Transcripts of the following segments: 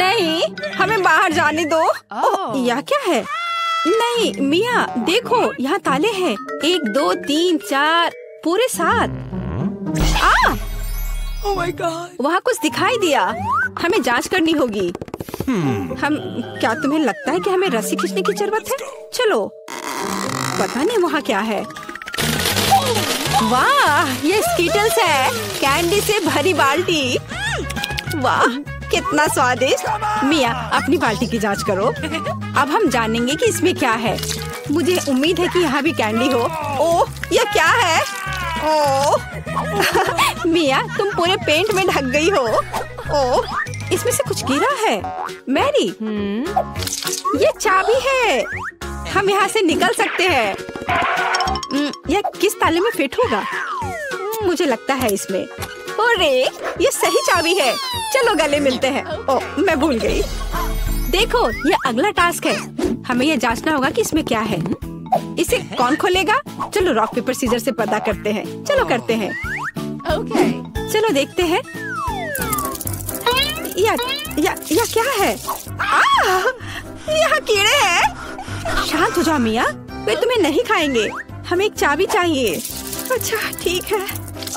नहीं, हमें बाहर जाने दो। ओह, यह क्या है? नहीं मिया, देखो यहाँ ताले हैं। 1 2 3 4 पूरे 7। Oh my God! वहाँ कुछ दिखाई दिया। हमें जांच करनी होगी। हम क्या तुम्हें लगता है कि हमें रस्सी खींचने की जरूरत है? चलो, पता नहीं वहाँ क्या है। वाह, ये स्कीटल्स है, कैंडी से भरी बाल्टी। वाह, कितना स्वादिष्ट। मिया, अपनी बाल्टी की जांच करो। अब हम जानेंगे कि इसमें क्या है। मुझे उम्मीद है कि यहाँ भी कैंडी हो। ओह, यह क्या है? ओह मिया, तुम पूरे पेंट में ढक गई हो। ओह, इसमें से कुछ गिरा है। मैरी, ये चाबी है। हम यहाँ से निकल सकते हैं। यह किस ताले में फिट होगा? मुझे लगता है इसमें। अरे, ये सही चाबी है। चलो गले मिलते हैं। ओह, मैं भूल गई। देखो, ये अगला टास्क है। हमें यह जांचना होगा कि इसमें क्या है। इसे कौन खोलेगा? चलो रॉक पेपर सीजर से पता करते हैं। चलो करते हैं। Okay. चलो देखते हैं। या क्या है? यहाँ कीड़े हैं। शांत हो जाओ मिया, वे तुम्हें नहीं खाएंगे। हमें एक चाबी चाहिए। अच्छा ठीक है।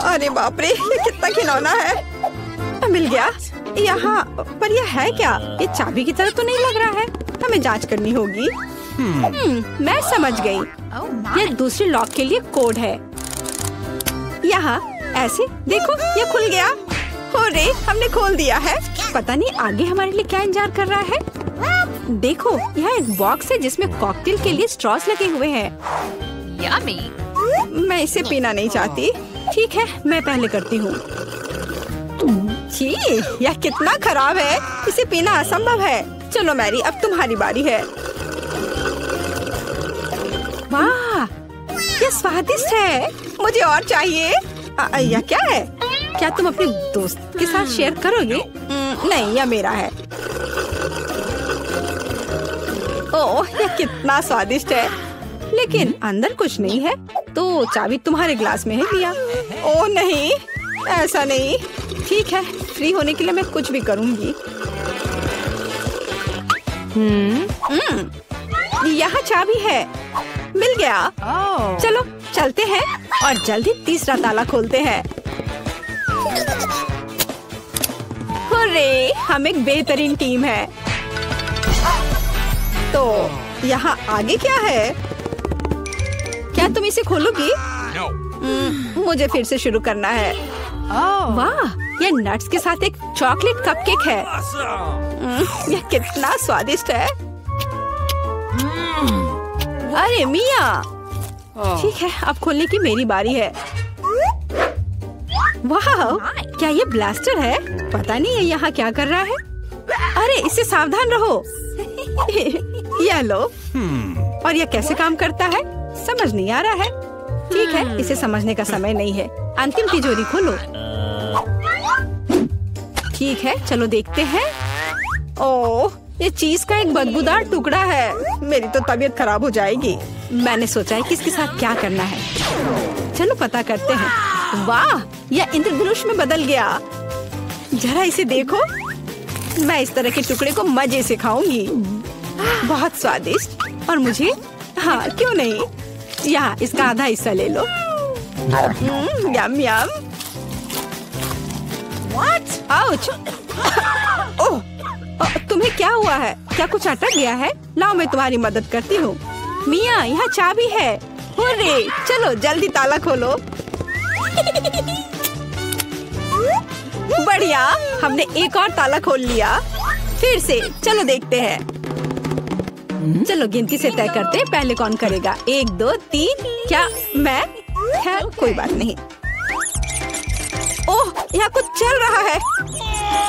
अरे बाप रे, ये कितना खिलौना है। मिल गया। यहाँ पर यह है क्या? ये चाबी की तरह तो नहीं लग रहा है। हमें जांच करनी होगी। मैं समझ गई। यह दूसरे लॉक के लिए कोड है। यहाँ ऐसे देखो, ये खुल गया। अरे, हमने खोल दिया है। पता नहीं आगे हमारे लिए क्या इंतजार कर रहा है। देखो, यहाँ एक बॉक्स है जिसमें कॉकटेल के लिए स्ट्रॉस लगे हुए हैं। Yummy. मैं इसे पीना नहीं चाहती। ठीक है, मैं पहले करती हूँ। छी, यह कितना खराब है। इसे पीना असंभव है। चलो मैरी, अब तुम्हारी बारी है। वाह, ये स्वादिष्ट है। मुझे और चाहिए। यह क्या है? क्या तुम अपने दोस्त के साथ शेयर करोगे? नहीं, यह मेरा है। ओह, यह कितना स्वादिष्ट है। लेकिन अंदर कुछ नहीं है। तो चाबी तुम्हारे ग्लास में है मिया। ओह नहीं, ऐसा नहीं। ठीक है, फ्री होने के लिए मैं कुछ भी करूँगी। यहाँ चाबी है। मिल गया। चलो चलते हैं और जल्दी तीसरा ताला खोलते हैं। हुर्रे, हम एक बेहतरीन टीम है। तो यहाँ आगे क्या है? क्या तुम इसे खोलोगी? मुझे फिर से शुरू करना है। वाह, यह नट्स के साथ एक चॉकलेट कपकेक है। यह कितना स्वादिष्ट है। अरे मिया, ठीक है, अब खोलने की मेरी बारी है। वाह, क्या ये ब्लास्टर है? पता नहीं ये यहाँ क्या कर रहा है। अरे, इससे सावधान रहो। यह लो। और यह कैसे काम करता है समझ नहीं आ रहा है। ठीक है, इसे समझने का समय नहीं है। अंतिम तिजोरी खोलो। ठीक है, चलो देखते हैं। ओह, ये चीज का एक बदबूदार टुकड़ा है। मेरी तो तबीयत खराब हो जाएगी। मैंने सोचा है कि इसके साथ क्या करना है। चलो पता करते हैं। वाह, यह इंद्रधनुष में बदल गया। जरा इसे देखो। मैं इस तरह के टुकड़े को मजे से खाऊंगी। बहुत स्वादिष्ट। और मुझे, हाँ क्यों नहीं, यहाँ इसका आधा हिस्सा ले लो। यम यम। What? आउच। ओह, तुम्हें क्या हुआ है? क्या कुछ अटक गया है? लाओ मैं तुम्हारी मदद करती हूँ। मिया, यहाँ चाबी है। हुर्रे, चलो जल्दी ताला खोलो। बढ़िया, हमने एक और ताला खोल लिया। फिर से चलो देखते हैं। चलो गिनती से तय करते हैं पहले कौन करेगा। 1 2 3। क्या मैं? खैर कोई बात नहीं। ओह, यहाँ कुछ चल रहा है।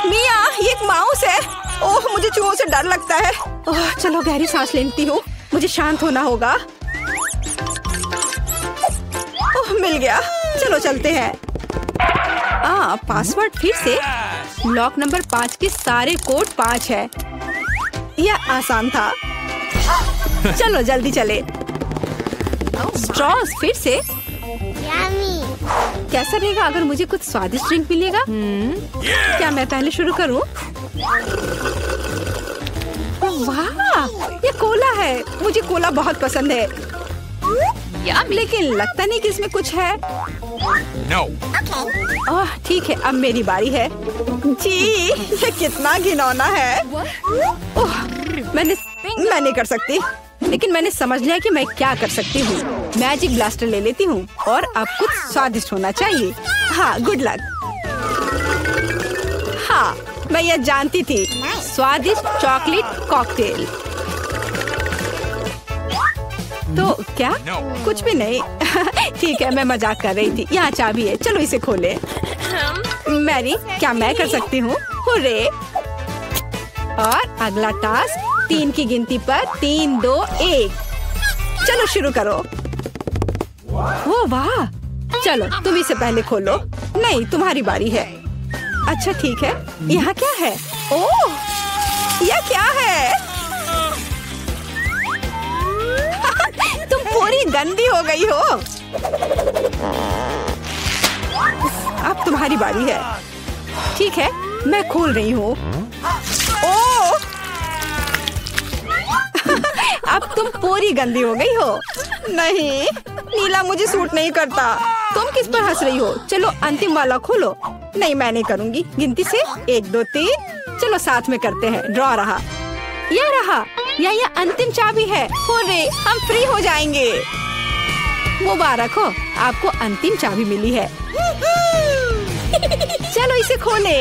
मिया, ये एक माउस है। ओह, मुझे चूहों से डर लगता है। ओह, चलो गहरी सांस लेती हूँ। मुझे शांत होना होगा। ओह, मिल गया। चलो चलते हैं। पासवर्ड फिर से। लॉक नंबर 5 के सारे कोड 5 है। यह आसान था। चलो जल्दी चले। स्ट्रॉस फिर से। कैसा रहेगा अगर मुझे कुछ स्वादिष्ट ड्रिंक मिलेगा? क्या मैं पहले शुरू करूं? है, मुझे कोला बहुत पसंद है। Yummy. लेकिन लगता नहीं कि इसमें कुछ है। No. ओह ठीक है, अब मेरी बारी है। जी ये कितना घिनौना है। ओह मैं नहीं कर सकती, लेकिन मैंने समझ लिया कि मैं क्या कर सकती हूँ। मैजिक ब्लास्टर ले लेती हूँ और अब कुछ स्वादिष्ट होना चाहिए। हाँ गुड लक। हाँ मैं यह जानती थी, स्वादिष्ट चॉकलेट कॉकटेल। तो क्या? No. कुछ भी नहीं। ठीक है, मैं मजाक कर रही थी। यहाँ चाबी है, चलो इसे खोले। मैरी, क्या मैं कर सकती हूँ? हुर्रे! और अगला टास्क 3 की गिनती पर 3, 2, 1। चलो शुरू करो। ओ वाह! चलो तुम इसे पहले खोलो। नहीं, तुम्हारी बारी है। अच्छा ठीक है। यहाँ क्या है? ओह, यह क्या है? तुम पूरी गंदी हो गई हो। अब तुम्हारी बारी है। ठीक है, मैं खोल रही हूँ। ओह! अब तुम पूरी गंदी हो गई हो। नहीं, नीला मुझे सूट नहीं करता। तुम किस पर हंस रही हो? चलो अंतिम वाला खोलो। नहीं, मैं नहीं करूँगी। गिनती से 1, 2, 3। चलो साथ में करते हैं। ड्रॉ रहा। यह रहा। यह अंतिम चाबी है। हुर्रे, हम फ्री हो जाएंगे। मुबारक हो, आपको अंतिम चाबी मिली है। चलो इसे खोले।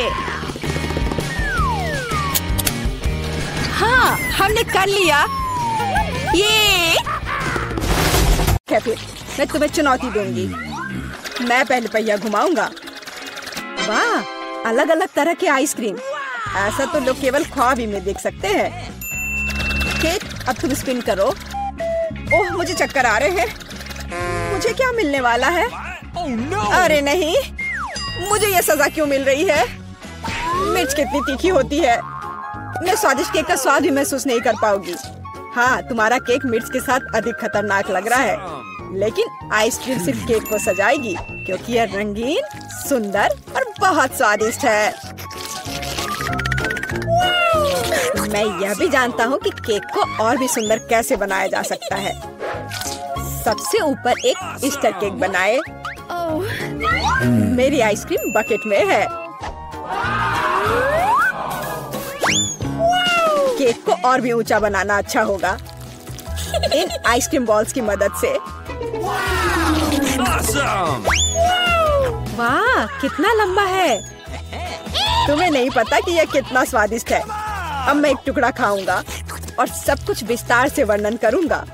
हाँ, हमने कर लिया। ये क्या? फिर मैं तुम्हें चुनौती दूंगी। मैं पहले पहिया घुमाऊंगा। वाह, अलग अलग तरह के आइसक्रीम। ऐसा तो लोग केवल ख्वाब ही में देख सकते हैं। केक, अब तुम स्पिन करो। ओह, मुझे चक्कर आ रहे हैं। मुझे क्या मिलने वाला है? Oh no. अरे नहीं, मुझे ये सजा क्यों मिल रही है? मिर्च कितनी तीखी होती है। मैं स्वादिष्ट केक का स्वाद भी महसूस नहीं कर पाऊंगी। हाँ, तुम्हारा केक मिर्च के साथ अधिक खतरनाक लग रहा है, लेकिन आइसक्रीम सिर्फ केक को सजाएगी, क्योंकि यह रंगीन, सुंदर और बहुत स्वादिष्ट है। मैं यह भी जानता हूँ कि केक को और भी सुंदर कैसे बनाया जा सकता है। सबसे ऊपर एक ईस्टर केक बनाए। मेरी आइसक्रीम बकेट में है। केक को और भी ऊंचा बनाना अच्छा होगा इन आइसक्रीम बॉल्स की मदद से। Awesome. वाह, कितना लंबा है। तुम्हें नहीं पता कि यह कितना स्वादिष्ट है। अब मैं एक टुकड़ा खाऊंगा और सब कुछ विस्तार से वर्णन करूंगा।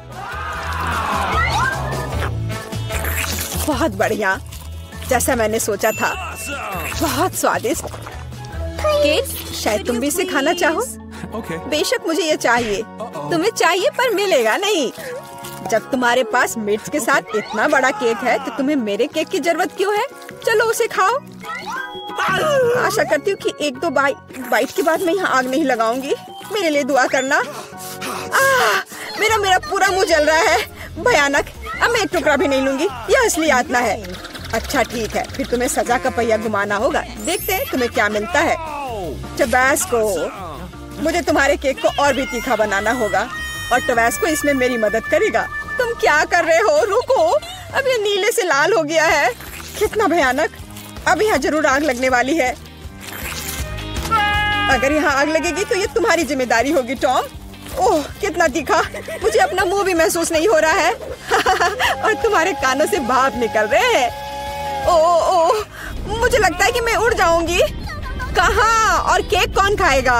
बहुत बढ़िया, जैसा मैंने सोचा था। बहुत स्वादिष्ट केक। शायद तुम भी इसे खाना चाहो। Okay. बेशक मुझे ये चाहिए। तुम्हें चाहिए पर मिलेगा नहीं। जब तुम्हारे पास मिर्च के साथ इतना बड़ा केक है तो तुम्हें मेरे केक की जरूरत क्यों है? चलो उसे खाओ। आशा करती हूँ कि 1-2 बाइट के बाद मैं यहाँ आग नहीं लगाऊंगी। मेरे लिए दुआ करना। मेरा पूरा मुंह जल रहा है। भयानक। अब मैं एक टुकड़ा भी नहीं लूंगी। यह असली यातना है। अच्छा ठीक है, फिर तुम्हें सजा का पहिया घुमाना होगा। देखते हैं तुम्हें क्या मिलता है। टबैस्को। मुझे तुम्हारे केक को और भी तीखा बनाना होगा और टबैस्को इसमें मेरी मदद करेगा। तुम क्या कर रहे हो? रुको, अब ये नीले से लाल हो गया है। कितना भयानक। अब यहाँ जरूर आग लगने वाली है। अगर यहाँ आग लगेगी तो ये तुम्हारी जिम्मेदारी होगी टॉम। ओह, कितना तीखा। मुझे अपना मुंह भी महसूस नहीं हो रहा है। और तुम्हारे कानों से भाप निकल रहे हैं। ओह, मुझे लगता है कि मैं उड़ जाऊंगी। कहाँ? और केक कौन खाएगा?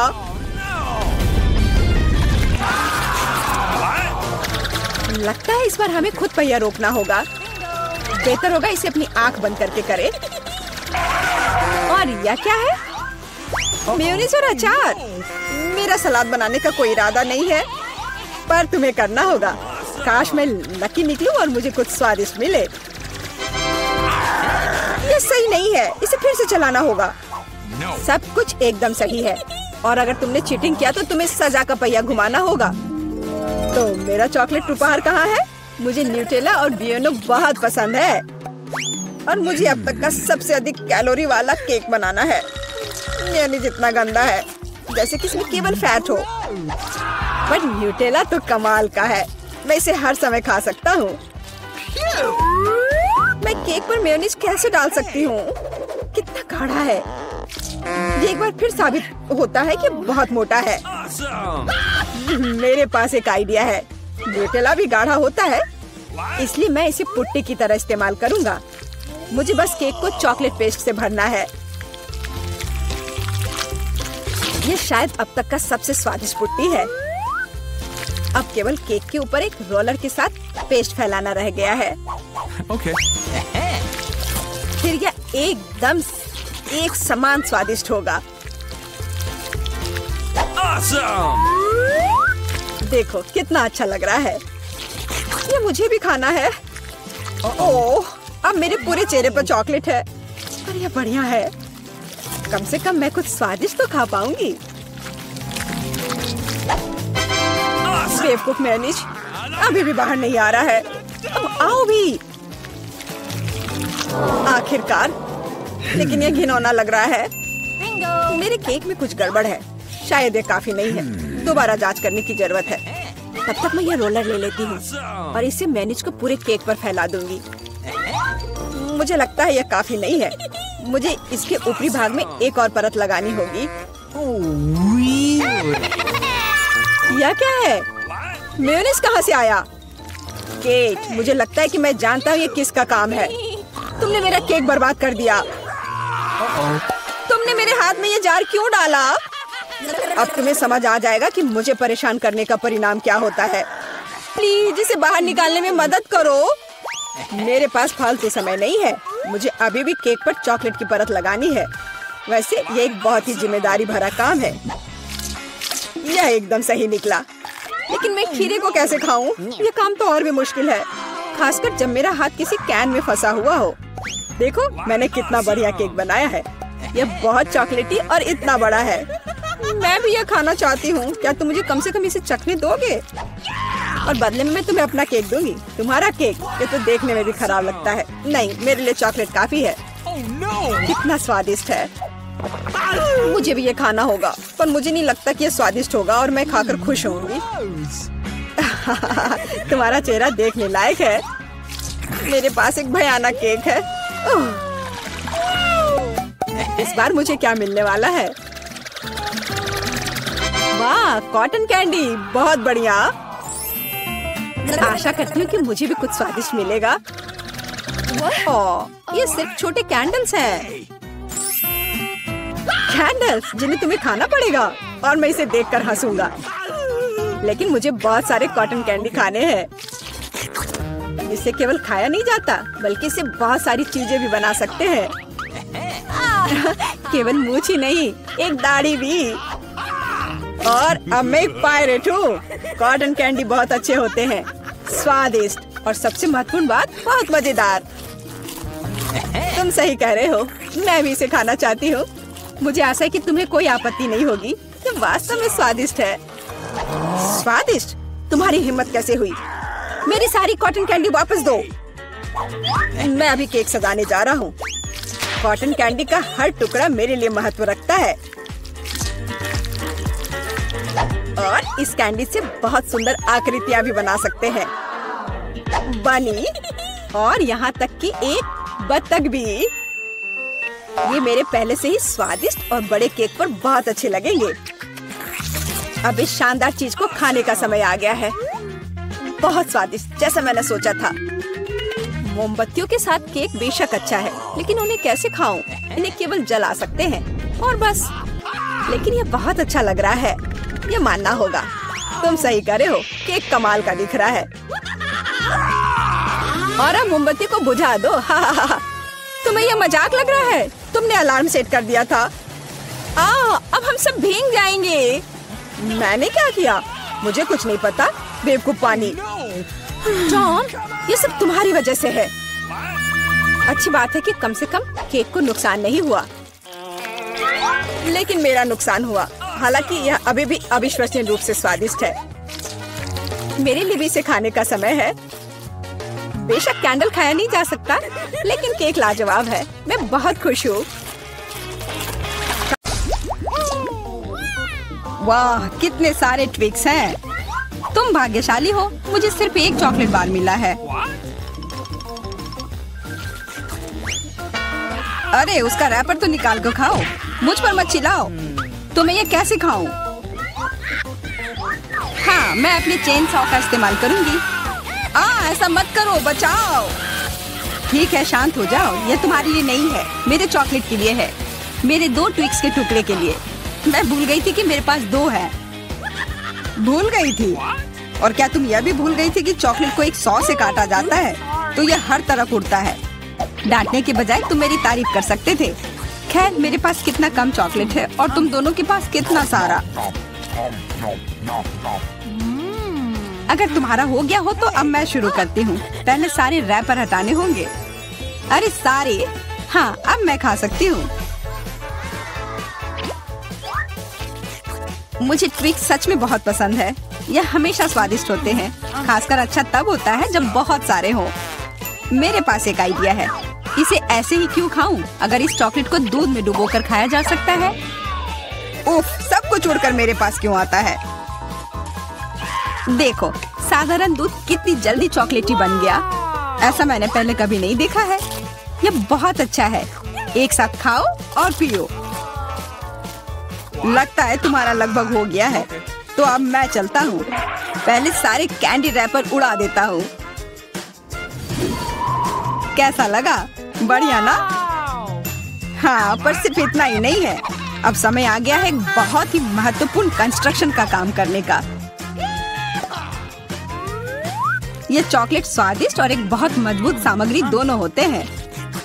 लगता है इस बार हमें खुद पहिया रोकना होगा। बेहतर होगा इसे अपनी आंख बंद करके करे। और यह क्या है? मेयोनीज और अचार। मेरा सलाद बनाने का कोई इरादा नहीं है, पर तुम्हें करना होगा। काश मैं लकी निकलूं और मुझे कुछ स्वादिष्ट मिले। ये सही नहीं है, इसे फिर से चलाना होगा। No. सब कुछ एकदम सही है, और अगर तुमने चीटिंग किया तो तुम्हें सजा का पहिया घुमाना होगा। तो मेरा चॉकलेट उपहार कहाँ है? मुझे न्यूटेला और बियोनो बहुत पसंद है, और मुझे अब तक का सबसे अधिक कैलोरी वाला केक बनाना है। मेयोनीज इतना गंदा है, जैसे कि इसमें केवल फैट हो। पर न्यूटेला तो कमाल का है, मैं इसे हर समय खा सकता हूँ। मैं केक पर मेयोनीज कैसे डाल सकती हूँ? कितना गाढ़ा है। ये एक बार फिर साबित होता है कि बहुत मोटा है। मेरे पास एक आइडिया है। न्यूटेला भी गाढ़ा होता है, इसलिए मैं इसे पुट्टी की तरह इस्तेमाल करूँगा। मुझे बस केक को चॉकलेट पेस्ट से भरना है। ये शायद अब तक का सबसे स्वादिष्ट पुट्टी है। अब केवल केक के ऊपर एक रोलर के साथ पेस्ट फैलाना रह गया है। Okay. फिर यह एकदम एक समान स्वादिष्ट होगा। Awesome. देखो कितना अच्छा लग रहा है। ये मुझे भी खाना है। ओह, अब मेरे पूरे चेहरे पर चॉकलेट है। पर यह बढ़िया है। कम से कम मैं कुछ स्वादिष्ट तो खा पाऊंगी। बेवकूफ मेयोनीज अभी भी बाहर नहीं आ रहा है। अब आओ भी। आखिरकार, लेकिन यह घिनौना लग रहा है। मेरे केक में कुछ गड़बड़ है। शायद ये काफी नहीं है। दोबारा जांच करने की जरूरत है। तब तक मैं यह रोलर ले लेती हूँ और इसे मेयोनीज को पूरे केक पर फैला दूंगी। मुझे लगता है यह काफी नहीं है। मुझे इसके ऊपरी भाग में एक और परत लगानी होगी। यह क्या है? मेयोनीज कहाँ से आया? केक, मुझे लगता है कि मैं जानता हूँ ये किसका काम है। तुमने मेरा केक बर्बाद कर दिया। तुमने मेरे हाथ में ये जार क्यों डाला? अब तुम्हें समझ आ जाएगा कि मुझे परेशान करने का परिणाम क्या होता है। प्लीज इसे बाहर निकालने में मदद करो। मेरे पास फालतू समय नहीं है। मुझे अभी भी केक पर चॉकलेट की परत लगानी है। वैसे ये एक बहुत ही जिम्मेदारी भरा काम है। यह एकदम सही निकला, लेकिन मैं खीरे को कैसे खाऊं? ये काम तो और भी मुश्किल है, खासकर जब मेरा हाथ किसी कैन में फंसा हुआ हो। देखो मैंने कितना बढ़िया केक बनाया है। यह बहुत चॉकलेटी और इतना बड़ा है। मैं भी यह खाना चाहती हूँ। क्या तुम मुझे कम से कम इसे चखने दोगे? और बदले में मैं तुम्हें अपना केक दूंगी। तुम्हारा केक ये तो देखने में भी खराब लगता है। नहीं, मेरे लिए चॉकलेट काफी है। Oh no. कितना स्वादिष्ट है। मुझे भी ये खाना होगा, पर मुझे नहीं लगता कि ये स्वादिष्ट होगा और मैं खाकर खुश होंगी। तुम्हारा चेहरा देखने लायक है। मेरे पास एक भयानक केक है। इस बार मुझे क्या मिलने वाला है? वाह, कॉटन कैंडी, बहुत बढ़िया। आशा करती हूँ कि मुझे भी कुछ स्वादिष्ट मिलेगा। ओह, ये सिर्फ छोटे कैंडल्स हैं। कैंडल्स जिन्हें तुम्हें खाना पड़ेगा और मैं इसे देखकर हंसूंगा। लेकिन मुझे बहुत सारे कॉटन कैंडी खाने हैं। इसे केवल खाया नहीं जाता, बल्कि इसे बहुत सारी चीजें भी बना सकते हैं। केवल मूंछ ही नहीं, एक दाढ़ी भी। और अब मैं एक पायरेट हूँ। कॉटन कैंडी बहुत अच्छे होते हैं, स्वादिष्ट और सबसे महत्वपूर्ण बात, बहुत मजेदार। तुम सही कह रहे हो, मैं भी इसे खाना चाहती हूँ। मुझे आशा है कि तुम्हें कोई आपत्ति नहीं होगी। ये वास्तव में स्वादिष्ट है। स्वादिष्ट? तुम्हारी हिम्मत कैसे हुई? मेरी सारी कॉटन कैंडी वापस दो। मैं अभी केक सजाने जा रहा हूँ। कॉटन कैंडी का हर टुकड़ा मेरे लिए महत्व रखता है। और इस कैंडी से बहुत सुंदर आकृतियाँ भी बना सकते हैं। बनी, और यहाँ तक कि एक बत्तख भी। ये मेरे पहले से ही स्वादिष्ट और बड़े केक पर बहुत अच्छे लगेंगे। अब इस शानदार चीज को खाने का समय आ गया है। बहुत स्वादिष्ट, जैसा मैंने सोचा था। मोमबत्तियों के साथ केक बेशक अच्छा है, लेकिन उन्हें कैसे खाऊं? इन्हें केवल जला सकते हैं और बस। लेकिन ये बहुत अच्छा लग रहा है, ये मानना होगा। तुम सही कह रहे हो, केक कमाल का दिख रहा है। और अब मोमबत्ती को बुझा दो। तुम्हें ये मजाक लग रहा है? तुमने अलार्म सेट कर दिया था। अब हम सब भीग जाएंगे। मैंने क्या किया? मुझे कुछ नहीं पता, बेवकूफ पानी। जॉन, ये सब तुम्हारी वजह से है। अच्छी बात है कि कम से कम केक को नुकसान नहीं हुआ, लेकिन मेरा नुकसान हुआ। हालांकि यह अभी भी अविश्वसनीय रूप से स्वादिष्ट है। मेरे लिए भी इसे खाने का समय है। बेशक कैंडल खाया नहीं जा सकता, लेकिन केक लाजवाब है। मैं बहुत खुश हूँ। वाह, कितने सारे ट्विक्स हैं। तुम भाग्यशाली हो, मुझे सिर्फ एक चॉकलेट बार मिला है। अरे उसका रैपर तो निकाल कर खाओ, मुझ पर मत चिल्लाओ। तो मैं ये कैसे खाऊं? हाँ, मैं अपने चेन सॉ का इस्तेमाल करूंगी। ऐसा मत करो, बचाओ। ठीक है, शांत हो जाओ। ये तुम्हारे लिए नहीं है, मेरे चॉकलेट के लिए है, मेरे 2 ट्विक्स के टुकड़े के लिए। मैं भूल गई थी कि मेरे पास 2 है। भूल गई थी? और क्या तुम यह भी भूल गई थी कि चॉकलेट को एक सॉ से काटा जाता है तो यह हर तरफ उड़ता है? डांटने के बजाय तुम मेरी तारीफ कर सकते थे। खैर, मेरे पास कितना कम चॉकलेट है और तुम दोनों के पास कितना सारा। अगर तुम्हारा हो गया हो तो अब मैं शुरू करती हूँ। पहले सारे रैपर हटाने होंगे। अरे सारे? हाँ, अब मैं खा सकती हूँ। मुझे ट्विक्स सच में बहुत पसंद है। यह हमेशा स्वादिष्ट होते हैं। खासकर अच्छा तब होता है जब बहुत सारे हों। मेरे पास एक आइडिया है। इसे ऐसे ही क्यों खाऊं? अगर इस चॉकलेट को दूध में डुबोकर खाया जा सकता है। उफ, सब कुछ उड़कर मेरे पास क्यों आता है? देखो, साधारण दूध कितनी जल्दी चॉकलेटी बन गया। ऐसा मैंने पहले कभी नहीं देखा है। यह बहुत अच्छा है। एक साथ खाओ और पियो। लगता है तुम्हारा लगभग हो गया है, तो अब मैं चलता हूँ। पहले सारे कैंडी रैपर उड़ा देता हूँ। कैसा लगा? बढ़िया ना? हाँ, पर सिर्फ इतना ही नहीं है। अब समय आ गया है एक बहुत ही महत्वपूर्ण कंस्ट्रक्शन का काम करने का। ये चॉकलेट स्वादिष्ट और एक बहुत मजबूत सामग्री दोनों होते हैं,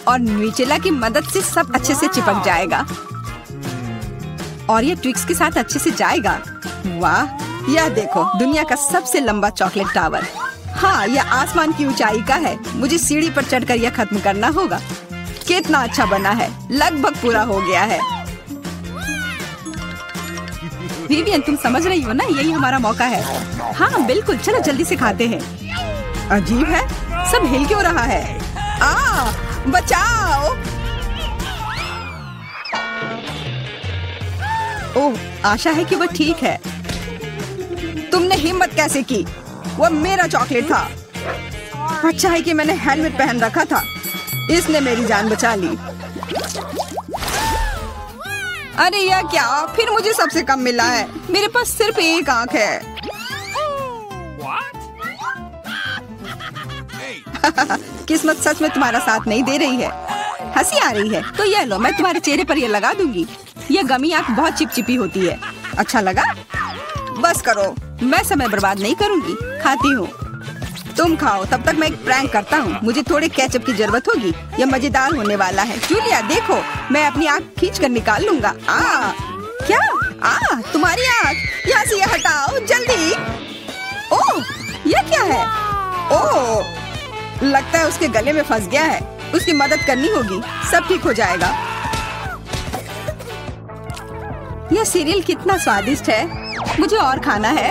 और न्यूटेला की मदद से सब अच्छे से चिपक जाएगा और ये ट्विक्स के साथ अच्छे से जाएगा। वाह, यह देखो, दुनिया का सबसे लंबा चॉकलेट टावर। हाँ, यह आसमान की ऊंचाई का है। मुझे सीढ़ी पर चढ़कर यह खत्म करना होगा। कितना अच्छा बना है, लगभग पूरा हो गया है। विवियन, तुम समझ रही हो ना, यही हमारा मौका है। हाँ बिल्कुल, चलो जल्दी से खाते हैं। अजीब है, सब हिल क्यों रहा है? बचाओ! ओह, आशा है कि वह ठीक है। तुमने हिम्मत कैसे की? वह मेरा चॉकलेट था। अच्छा है कि मैंने हेलमेट पहन रखा था। इसने मेरी जान बचा ली। अरे यह क्या? फिर मुझे सबसे कम मिला है। मेरे पास सिर्फ एक आंख है। किस्मत सच में तुम्हारा साथ नहीं दे रही है। हंसी आ रही है तो यह लो, मैं तुम्हारे चेहरे पर यह लगा दूंगी। यह गमी आंख बहुत चिपचिपी होती है। अच्छा लगा? बस करो, मैं समय बर्बाद नहीं करूंगी। खाती हूँ, तुम खाओ। तब तक मैं एक प्रैंक करता हूँ। मुझे थोड़े केचप की जरूरत होगी। यह मजेदार होने वाला है। जूलिया देखो, मैं अपनी आँख खींच कर निकाल लूंगा। क्या? तुम्हारी आँख? यहाँ से यह हटाओ जल्दी। ओह, यह क्या है? ओह, लगता है उसके गले में फंस गया है। उसकी मदद करनी होगी, सब ठीक हो जाएगा। यह सीरियल कितना स्वादिष्ट है। मुझे और खाना है।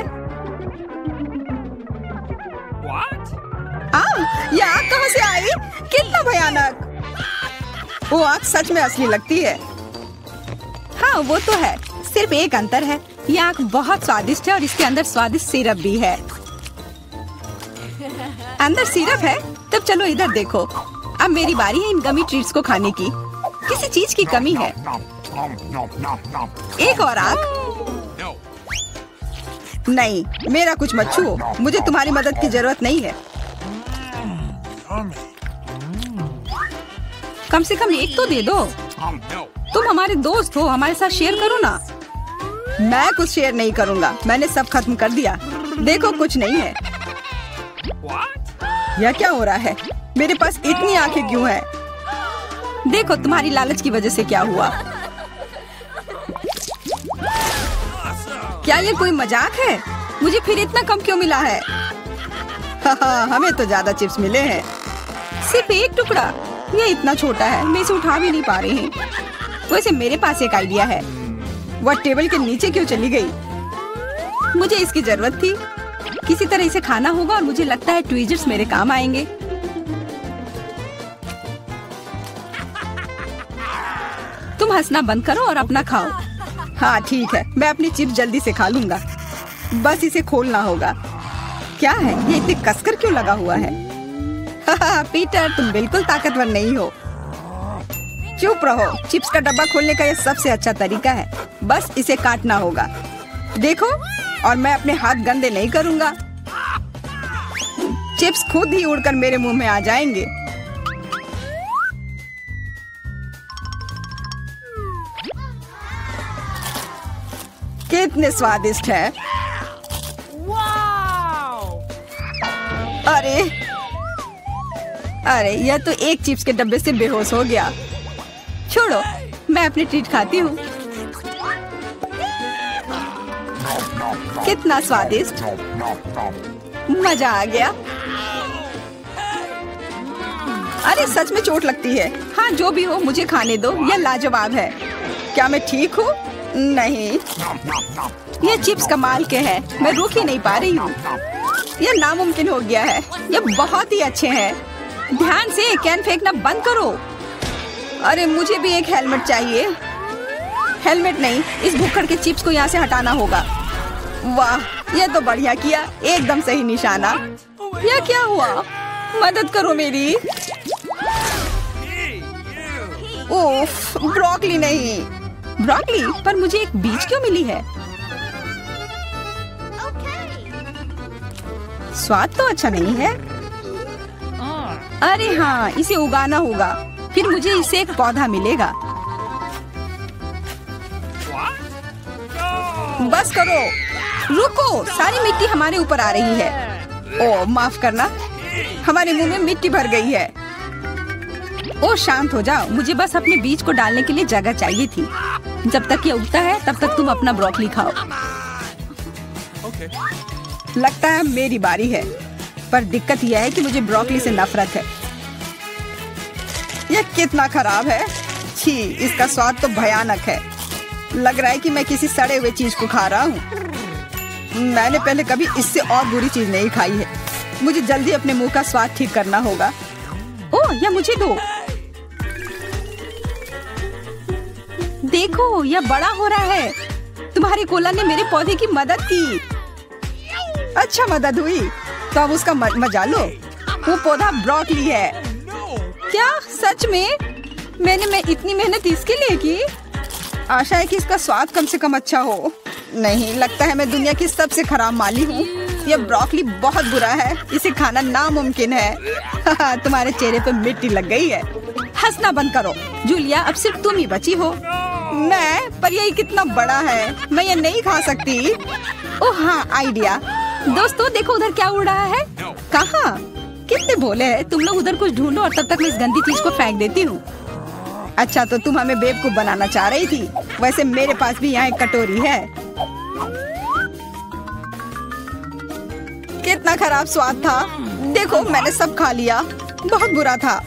यह आग कहाँ से आई? कितना भयानक! वो आग सच में असली लगती है। हाँ वो तो है, सिर्फ एक अंतर है। यह आग बहुत स्वादिष्ट है और इसके अंदर स्वादिष्ट सिरप भी है। अंदर सिरप है? तब चलो इधर देखो। अब मेरी बारी है इन गमी ट्रीट्स को खाने की। किसी चीज की कमी है। एक और आग? नहीं, मेरा कुछ मत छुओ। मुझे तुम्हारी मदद की जरूरत नहीं है। कम से कम एक तो दे दो। तुम हमारे दोस्त हो, हमारे साथ शेयर करो ना। मैं कुछ शेयर नहीं करूँगा। मैंने सब खत्म कर दिया। देखो, कुछ नहीं है। यह क्या हो रहा है? मेरे पास इतनी आंखें क्यों हैं? देखो, तुम्हारी लालच की वजह से क्या हुआ। क्या ये कोई मजाक है? मुझे फिर इतना कम क्यों मिला है? हमें तो ज्यादा चिप्स मिले हैं। सिर्फ एक टुकड़ा? ये इतना छोटा है, मैं इसे उठा भी नहीं पा रही हूँ। वैसे मेरे पास एक आइडिया है। वह टेबल के नीचे क्यों चली गई? मुझे इसकी जरूरत थी। किसी तरह इसे खाना होगा और मुझे लगता है ट्वीजर्स मेरे काम आएंगे। तुम हंसना बंद करो और अपना खाओ। हाँ ठीक है, मैं अपनी चिप्स जल्दी से खा लूंगा। बस इसे खोलना होगा। क्या है ये इतने कसकर क्यों लगा हुआ है? पीटर, तुम बिल्कुल ताकतवर नहीं हो। चुप रहो। चिप्स का डब्बा खोलने का ये सबसे अच्छा तरीका है। बस इसे काटना होगा। देखो, और मैं अपने हाथ गंदे नहीं करूंगा। चिप्स खुद ही उड़कर मेरे मुंह में आ जाएंगे। कितने स्वादिष्ट है। अरे अरे, यह तो एक चिप्स के डब्बे से बेहोश हो गया। छोड़ो, मैं अपनी ट्रीट खाती हूँ। कितना स्वादिष्ट, मजा आ गया। अरे सच में चोट लगती है। हाँ, जो भी हो मुझे खाने दो, यह लाजवाब है। क्या मैं ठीक हूँ? नहीं, ये चिप्स कमाल के हैं। मैं रुक ही नहीं पा रही हूँ। यह नामुमकिन हो गया है। ये बहुत ही अच्छे हैं। ध्यान से, कैन फेंकना बंद करो। अरे मुझे भी एक हेलमेट चाहिए। हेलमेट नहीं, इस भुक्कड़ के चिप्स को यहाँ से हटाना होगा। वाह, यह तो बढ़िया किया। एकदम सही निशाना। यह क्या हुआ? मदद करो मेरी। उफ, ब्रोकली नहीं। ब्रोकली, पर मुझे एक बीज क्यों मिली है? स्वाद तो अच्छा नहीं है। अरे हाँ, इसे उगाना होगा, फिर मुझे इससे एक पौधा मिलेगा। बस करो, रुको, सारी मिट्टी हमारे ऊपर आ रही है। ओह माफ करना, हमारे मुंह में मिट्टी भर गई है। ओह शांत हो जाओ, मुझे बस अपने बीज को डालने के लिए जगह चाहिए थी। जब तक ये उगता है तब तक तुम अपना ब्रोकली खाओ। लगता है मेरी बारी है, पर दिक्कत यह है कि मुझे ब्रोकली से नफरत है। यह कितना खराब है। छी, इसका स्वाद तो भयानक है। लग रहा है कि मैं किसी सड़े हुए चीज को खा रहा हूँ। मैंने पहले कभी इससे और बुरी चीज नहीं खाई है। मुझे जल्दी अपने मुंह का स्वाद ठीक करना होगा। ओह, यह मुझे दो। देखो, यह बड़ा हो रहा है। तुम्हारे कोला ने मेरे पौधे की मदद की। अच्छा मदद हुई, तो अब उसका मजा लो। वो पौधा ब्रोकली है। क्या सच में? मैंने इतनी मेहनत इसके लिए की। आशा है कि इसका स्वाद कम से कम अच्छा हो। नहीं, लगता है मैं दुनिया की सबसे खराब माली हूँ। यह ब्रोकली बहुत बुरा है। इसे खाना नामुमकिन है। तुम्हारे चेहरे पे मिट्टी लग गई है। हंसना बंद करो। जूलिया, अब सिर्फ तुम ही बची हो। मैं? पर यह कितना बड़ा है, मैं ये नहीं खा सकती। ओह हाँ, आइडिया। दोस्तों देखो, उधर क्या उड़ रहा है। कहाँ? कितने भोले हैं तुम लोग। उधर कुछ ढूंढो और तब तक मैं इस गंदी चीज को फेंक देती हूँ। अच्छा, तो तुम हमें बेवकूफ बनाना चाह रही थी। वैसे मेरे पास भी यहाँ एक कटोरी है। कितना खराब स्वाद था। देखो, मैंने सब खा लिया। बहुत बुरा था।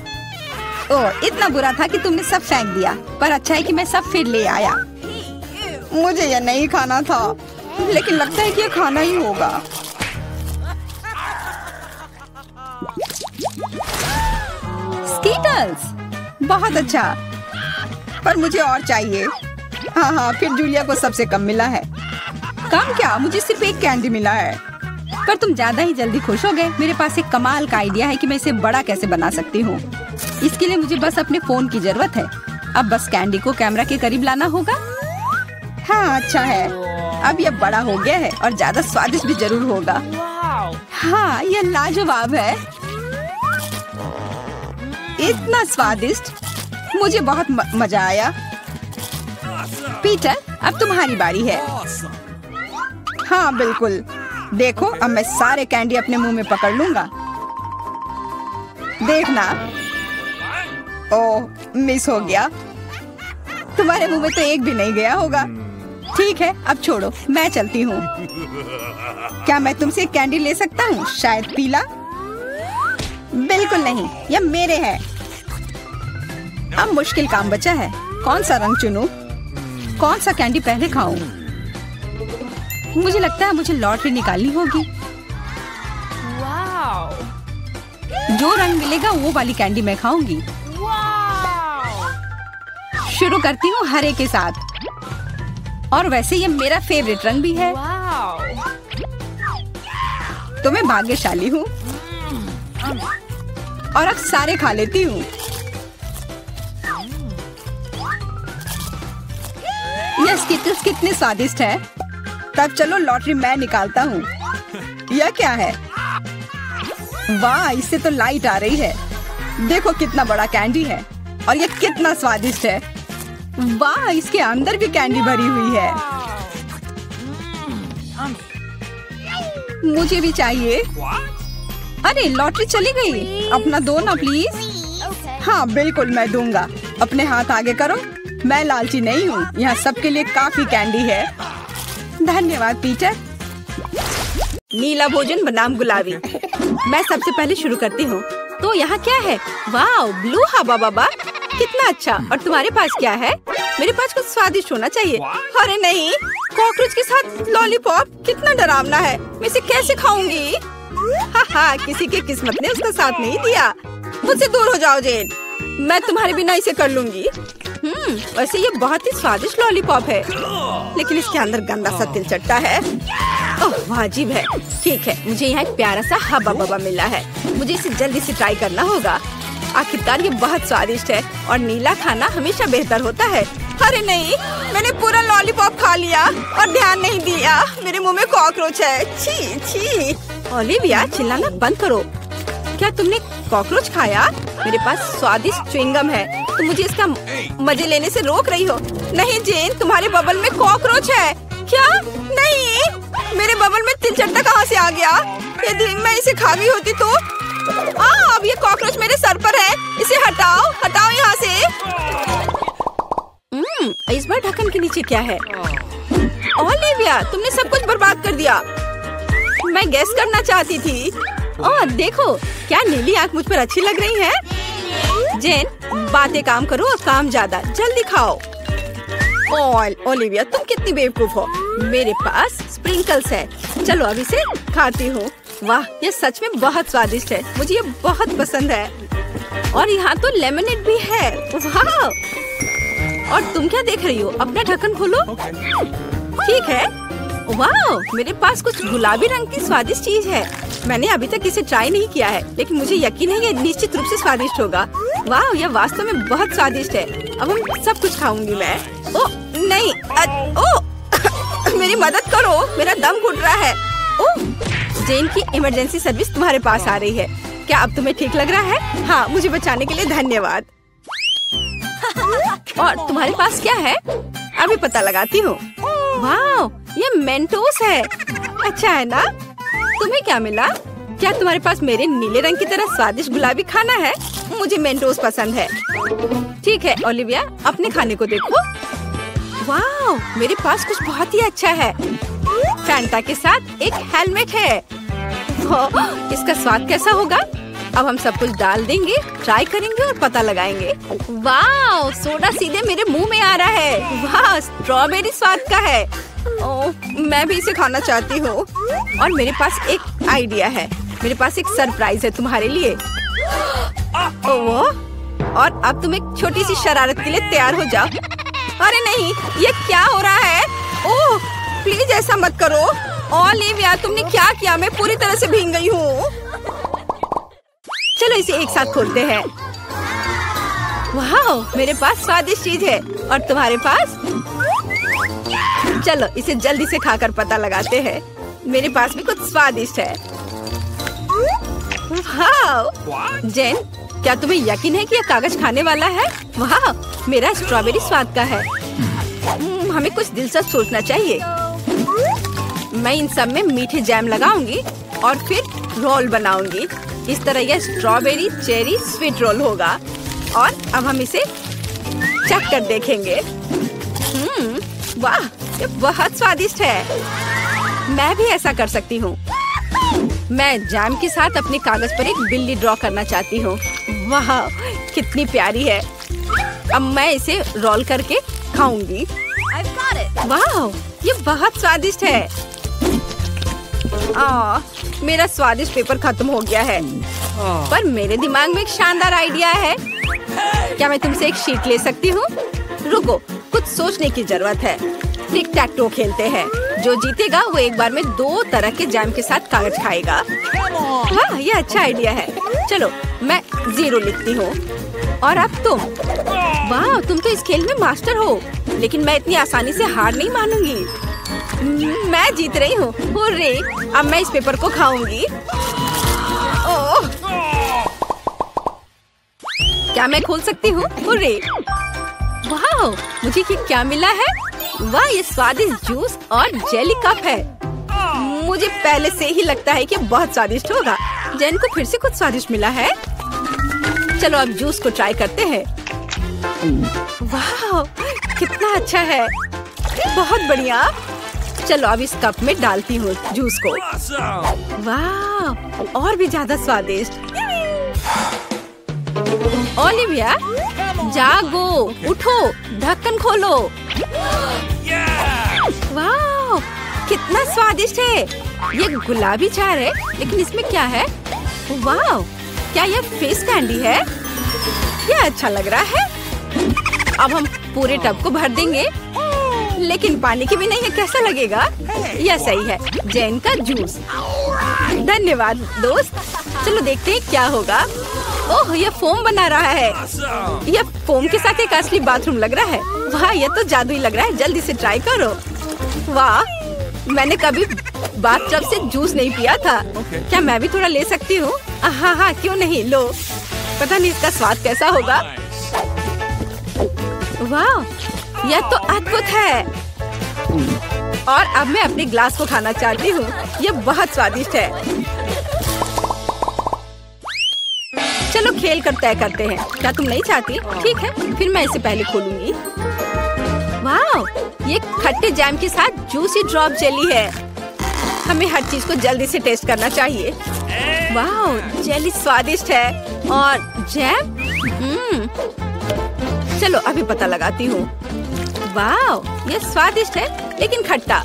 ओह, इतना बुरा था कि तुमने सब फेंक दिया। पर अच्छा है कि मैं सब फिर ले आया। मुझे यह नहीं खाना था, लेकिन लगता है कि यह खाना ही होगा। स्कीटल्स, बहुत अच्छा, पर मुझे और चाहिए। हाँ हाँ, फिर जूलिया को सबसे कम मिला है। कम क्या, मुझे सिर्फ एक कैंडी मिला है। पर तुम ज्यादा ही जल्दी खुश हो गए। मेरे पास एक कमाल का आइडिया है कि मैं इसे बड़ा कैसे बना सकती हूँ। इसके लिए मुझे बस अपने फोन की जरूरत है। अब बस कैंडी को कैमरा के करीब लाना होगा। हाँ अच्छा है, अब यह बड़ा हो गया है और ज्यादा स्वादिष्ट भी जरूर होगा। हाँ, यह लाजवाब है। इतना स्वादिष्ट, मुझे बहुत मजा आया। पीटर, अब तुम्हारी बारी है। हाँ बिल्कुल। देखो, अब मैं सारे कैंडी अपने मुंह में पकड़ लूंगा। देखना। ओह, मिस हो गया। तुम्हारे मुंह में तो एक भी नहीं गया होगा। ठीक है, अब छोड़ो, मैं चलती हूँ। क्या मैं तुमसे कैंडी ले सकता हूँ? शायद पीला? बिल्कुल नहीं, यह मेरे हैं। अब मुश्किल काम बचा है। कौन सा रंग चुनूं? कौन सा कैंडी पहले खाऊं? मुझे लगता है मुझे लॉटरी निकालनी होगी। जो रंग मिलेगा वो वाली कैंडी मैं खाऊंगी। शुरू करती हूँ हरे के साथ। और वैसे ये मेरा फेवरेट रंग भी है। तो मैं भाग्यशाली हूँ और अब सारे खा लेती हूँ। ये स्किटल्स कितने स्वादिष्ट है। तब चलो लॉटरी मैं निकालता हूँ। यह क्या है? वाह, इससे तो लाइट आ रही है। देखो कितना बड़ा कैंडी है और ये कितना स्वादिष्ट है। वाह, इसके अंदर भी कैंडी भरी हुई है। मुझे भी चाहिए। अरे लॉटरी चली गई। अपना दो ना प्लीज। हाँ बिल्कुल मैं दूंगा। अपने हाथ आगे करो। मैं लालची नहीं हूँ। यहाँ सबके लिए काफी कैंडी है। धन्यवाद पीटर। नीला भोजन बनाम गुलाबी। मैं सबसे पहले शुरू करती हूँ। तो यहाँ क्या है? वाह, ब्लू हवा बाबा, कितना अच्छा। और तुम्हारे पास क्या है? मेरे पास कुछ स्वादिष्ट होना चाहिए। अरे नहीं, कॉकरोच के साथ लॉलीपॉप, कितना डरावना है। मैं इसे कैसे खाऊंगी? हाँ, किसी के किस्मत ने उसका साथ नहीं दिया। मुझसे दूर हो जाओ जेन। मैं तुम्हारे बिना इसे कर लूंगी। वैसे ये बहुत ही स्वादिष्ट लॉलीपॉप है, लेकिन इसके अंदर गंदा सा तिलचट्टा है। ओह, वाजिब है। ठीक है, मुझे यहाँ एक प्यारा सा हवा बाबा मिला है। मुझे इसे जल्दी से ट्राई करना होगा। आखिरकार ये बहुत स्वादिष्ट है और नीला खाना हमेशा बेहतर होता है। अरे नहीं, मैंने पूरा लॉलीपॉप खा लिया और ध्यान नहीं दिया। मेरे मुंह में कॉकरोच है। छी छी। ओलिविया, चिल्लाना बंद करो। क्या तुमने कॉकरोच खाया? मेरे पास स्वादिष्ट च्युइंगम है। तुम मुझे इसका मजे लेने से रोक रही हो। नहीं जेन, तुम्हारे बबल में कॉकरोच है। क्या? नहीं, मेरे बबल में तिलचट्टा कहाँ से आ गया? यदि मैं इसे खा गई होती तो। अब ये कॉकरोच मेरे सर पर है। इसे हटाओ, हटाओ यहाँ से। इस बार ढक्कन के नीचे क्या है? ओलिविया, तुमने सब कुछ बर्बाद कर दिया। मैं गेस करना चाहती थी। देखो, क्या नीली आंख मुझ पर अच्छी लग रही है? जेन, बातें काम करो और काम ज्यादा। जल्दी खाओ। ओलिविया, तुम कितनी बेवकूफ हो। मेरे पास स्प्रिंकल्स है। चलो अब इसे खाती हूँ। वाह, ये सच में बहुत स्वादिष्ट है। मुझे ये बहुत पसंद है। और यहाँ तो लेमनेड भी है। वाह! और तुम क्या देख रही हो? अपना ढक्कन खोलो। ठीक है। वाह, मेरे पास कुछ गुलाबी रंग की स्वादिष्ट चीज है। मैंने अभी तक इसे ट्राई नहीं किया है, लेकिन मुझे यकीन है ये निश्चित रूप से स्वादिष्ट होगा। वाह, यह वास्तव में बहुत स्वादिष्ट है। अब हम सब कुछ खाऊंगी मैं। ओ नहीं, मेरी मदद करो, मेरा दम घुट रहा है। जेन की इमरजेंसी सर्विस तुम्हारे पास आ रही है। क्या अब तुम्हें ठीक लग रहा है? हाँ, मुझे बचाने के लिए धन्यवाद। और तुम्हारे पास क्या है? अभी पता लगाती हूँ। वाह, ये मेंटोस है। अच्छा है ना? तुम्हें क्या मिला? क्या तुम्हारे पास मेरे नीले रंग की तरह स्वादिष्ट गुलाबी खाना है? मुझे मेंटोस पसंद है। ठीक है ओलिविया, अपने खाने को देखो। वाह, मेरे पास कुछ बहुत ही अच्छा है। फैंटा के साथ एक हेलमेट है। इसका स्वाद कैसा होगा? अब हम सब कुछ डाल देंगे, ट्राई करेंगे और पता लगाएंगे। वाह, सोडा सीधे मेरे मुंह में आ रहा है। वाह, स्ट्रॉबेरी स्वाद का है। मैं भी इसे खाना चाहती हूँ। और मेरे पास एक आइडिया है। मेरे पास एक सरप्राइज है तुम्हारे लिए। और अब तुम एक छोटी सी शरारत के लिए तैयार हो जाओ। अरे नहीं, ये क्या हो रहा है? ओह, प्लीज ऐसा मत करो। ओलिविया, तुमने क्या किया? मैं पूरी तरह से भीग गई हूँ। चलो इसे एक साथ खोलते हैं। वाह, मेरे पास स्वादिष्ट चीज है। और तुम्हारे पास? चलो इसे जल्दी से खाकर पता लगाते हैं। मेरे पास भी कुछ स्वादिष्ट है। वाह! जेन, क्या तुम्हें यकीन है कि यह कागज खाने वाला है? वाह, मेरा स्ट्रॉबेरी स्वाद का है। हमें कुछ दिलचस्प सोचना चाहिए। मैं इन सब में मीठे जैम लगाऊंगी और फिर रोल बनाऊंगी। इस तरह यह स्ट्रॉबेरी चेरी स्वीट रोल होगा। और अब हम इसे चख कर देखेंगे। वाह, ये बहुत स्वादिष्ट है। मैं भी ऐसा कर सकती हूँ। मैं जैम के साथ अपने कागज पर एक बिल्ली ड्रॉ करना चाहती हूँ। वाह, कितनी प्यारी है। अब मैं इसे रोल करके खाऊंगी। वाह, ये बहुत स्वादिष्ट है। मेरा स्वादिष्ट पेपर खत्म हो गया है। पर मेरे दिमाग में एक शानदार आइडिया है। क्या मैं तुमसे एक शीट ले सकती हूँ? रुको, कुछ सोचने की जरूरत है। टिक टैक टो खेलते हैं। जो जीतेगा वो एक बार में 2 तरह के जैम के साथ कागज खाएगा। वाह, ये अच्छा आइडिया है। चलो मैं 0 लिखती हूँ। और अब तुम। वाह, तुम तो इस खेल में मास्टर हो, लेकिन मैं इतनी आसानी से हार नहीं मानूंगी। मैं जीत रही हूँ। हुर्रे, अब मैं इस पेपर को खाऊंगी। ओह, क्या मैं खोल सकती हूँ? हुर्रे! वाह, मुझे क्या मिला है? वाह, ये स्वादिष्ट जूस और जेली कप है। मुझे पहले से ही लगता है कि बहुत स्वादिष्ट होगा। जैन को फिर से कुछ स्वादिष्ट मिला है। चलो अब जूस को ट्राई करते हैं। वाह, कितना अच्छा है। बहुत बढ़िया। चलो अब इस कप में डालती हूँ जूस को। Awesome. वाह, और भी ज्यादा स्वादिष्ट। ओलिविया, जागो, उठो, ढक्कन खोलो। Yeah. वाह, कितना स्वादिष्ट है। ये गुलाबी चार है, लेकिन इसमें क्या है? वाह, क्या ये फिश कैंडी है? ये अच्छा लग रहा है। अब हम पूरे टब को भर देंगे, लेकिन पानी की भी नहीं है। कैसा लगेगा? यह सही है, जैन का जूस। धन्यवाद दोस्त। चलो देखते हैं क्या होगा। ओह, ये फोम बना रहा है। Awesome. ये फोम के साथ एक असली बाथरूम लग रहा है। वाह, ये तो जादुई लग रहा है। जल्दी से ट्राई करो। वाह, मैंने कभी बाथटब से जूस नहीं पिया था। क्या मैं भी थोड़ा ले सकती हूँ? हाँ हाँ, क्यों नहीं, लो। पता नहीं इसका स्वाद कैसा होगा। वाह, यह तो अद्भुत है। और अब मैं अपने ग्लास को खाना चाहती हूँ। यह बहुत स्वादिष्ट है। चलो खेल कर तय करते हैं। क्या तुम नहीं चाहती? ठीक है, फिर मैं इसे पहले खोलूंगी। वाह, ये खट्टे जैम के साथ जूसी ड्रॉप जेली है। हमें हर चीज को जल्दी से टेस्ट करना चाहिए। वाह, जेली स्वादिष्ट है और जैम। चलो अभी पता लगाती हूँ। वाह, ये स्वादिष्ट है लेकिन खट्टा।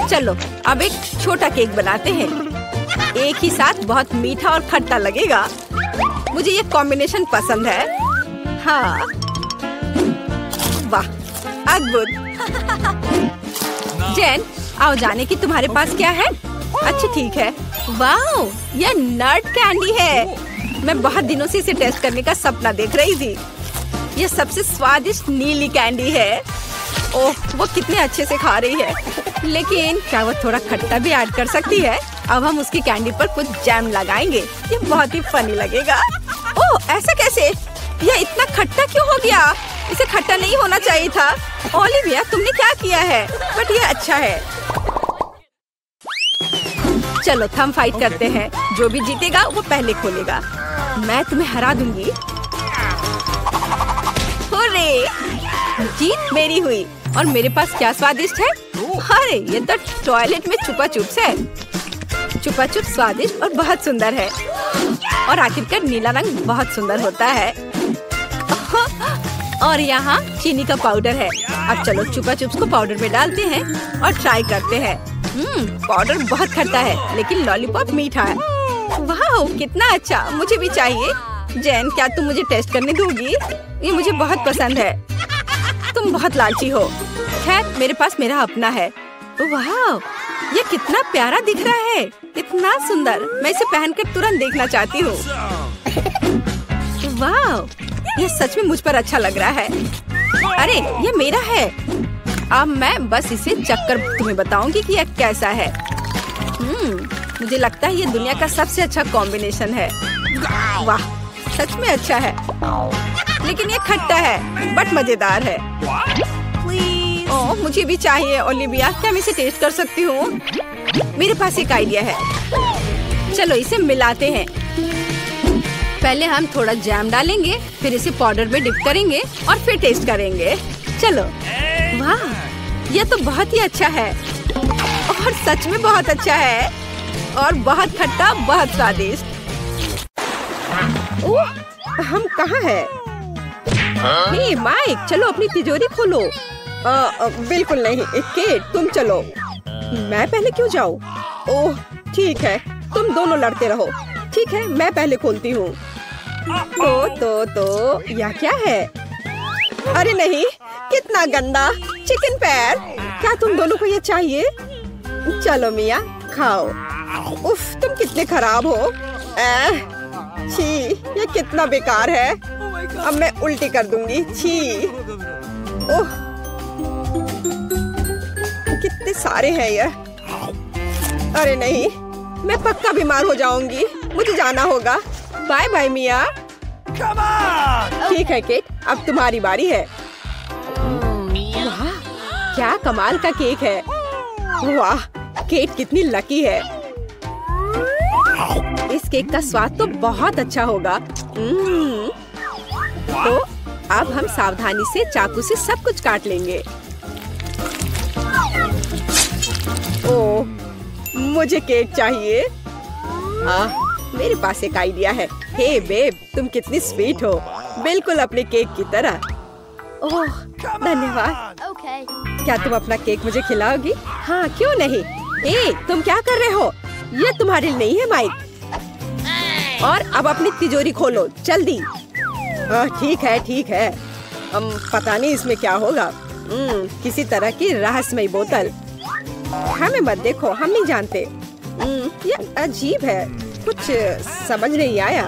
चलो अब एक छोटा केक बनाते हैं। एक ही साथ बहुत मीठा और खट्टा लगेगा। मुझे ये कॉम्बिनेशन पसंद है। हाँ, वाह, अद्भुत। जैन, आओ जाने की तुम्हारे पास क्या है? अच्छा ठीक है। वाह, यह नट कैंडी है। मैं बहुत दिनों से इसे टेस्ट करने का सपना देख रही थी। यह सबसे स्वादिष्ट नीली कैंडी है। ओह, वो कितने अच्छे से खा रही है। लेकिन क्या वो थोड़ा खट्टा भी ऐड कर सकती है? अब हम उसकी कैंडी पर कुछ जैम लगाएंगे। ये बहुत ही फनी लगेगा। ओह, ऐसा कैसे? यह इतना खट्टा क्यों हो गया? इसे खट्टा नहीं होना चाहिए था। ओलिविया, तुमने क्या किया है? बट ये अच्छा है। चलो थम फाइट करते हैं। जो भी जीतेगा वो पहले खोलेगा। मैं तुम्हें हरा दूंगी। हुर्रे! जीत मेरी हुई। और मेरे पास क्या स्वादिष्ट है? अरे, ये तो टॉयलेट में छुपा चुप्स है। छुपा चुप स्वादिष्ट और बहुत सुंदर है। और आखिरकार नीला रंग बहुत सुंदर होता है। और यहाँ चीनी का पाउडर है। अब चलो छुपा चुप्स को पाउडर में डालते हैं और ट्राई करते हैं। पाउडर बहुत खट्टा है लेकिन लॉलीपॉप मीठा है। वाह, कितना अच्छा। मुझे भी चाहिए। जैन, क्या तुम मुझे टेस्ट करने दोगी? ये मुझे बहुत पसंद है। तुम बहुत लालची हो। खैर, मेरे पास मेरा अपना है। वाह, ये कितना प्यारा दिख रहा है। इतना सुंदर। मैं इसे पहनकर तुरंत देखना चाहती हूँ। वाह, ये सच में मुझ पर अच्छा लग रहा है। अरे, ये मेरा है। अब मैं बस इसे चक्कर तुम्हें बताऊंगी कि यह कैसा है। मुझे लगता है ये दुनिया का सबसे अच्छा कॉम्बिनेशन है। वाह, सच में अच्छा है। लेकिन ये खट्टा है बट मजेदार है। ओह, मुझे भी चाहिए। ओलिविया, क्या मैं इसे टेस्ट कर सकती हूँ? मेरे पास एक आइडिया है। चलो इसे मिलाते हैं। पहले हम थोड़ा जैम डालेंगे, फिर इसे पाउडर में डिप करेंगे और फिर टेस्ट करेंगे। चलो। वाह, यह तो बहुत ही अच्छा है और सच में बहुत अच्छा है और बहुत खट्टा, बहुत स्वादिष्ट। ओह, हम कहाँ हैं? हे माइक, चलो अपनी तिजोरी खोलो। बिल्कुल नहीं। केट, तुम चलो। मैं पहले क्यों जाऊँ? ओह ठीक है, तुम दोनों लड़ते रहो। ठीक है, मैं पहले खोलती हूँ। तो यह क्या है? अरे नहीं, कितना गंदा चिकन पैर। क्या तुम दोनों को ये चाहिए? चलो मिया खाओ। उफ, तुम कितने खराब हो। छी, ये कितना बेकार है। अब मैं उल्टी कर दूंगी। छी, ओह, कितने सारे हैं ये। अरे नहीं, मैं पक्का बीमार हो जाऊंगी। मुझे जाना होगा। बाय बाय मिया। ठीक है केट, अब तुम्हारी बारी है। वाह, क्या कमाल का केक है। वाह, केट कितनी लकी है। इस केक का स्वाद तो बहुत अच्छा होगा। तो अब हम सावधानी से चाकू से सब कुछ काट लेंगे। ओह, मुझे केक चाहिए। मेरे पास एक आइडिया है। हे बेब, तुम कितनी स्वीट हो, बिल्कुल अपने केक की तरह। ओह, धन्यवाद। क्या तुम अपना केक मुझे खिलाओगी? हाँ, क्यों नहीं। हे, तुम क्या कर रहे हो? ये तुम्हारे लिए नहीं है माइक। और अब अपनी तिजोरी खोलो जल्दी। ठीक है ठीक है। पता नहीं इसमें क्या होगा। किसी तरह की रहस्यमयी बोतल। हमें मत देखो, हम नहीं जानते। ये अजीब है, कुछ समझ नहीं आया।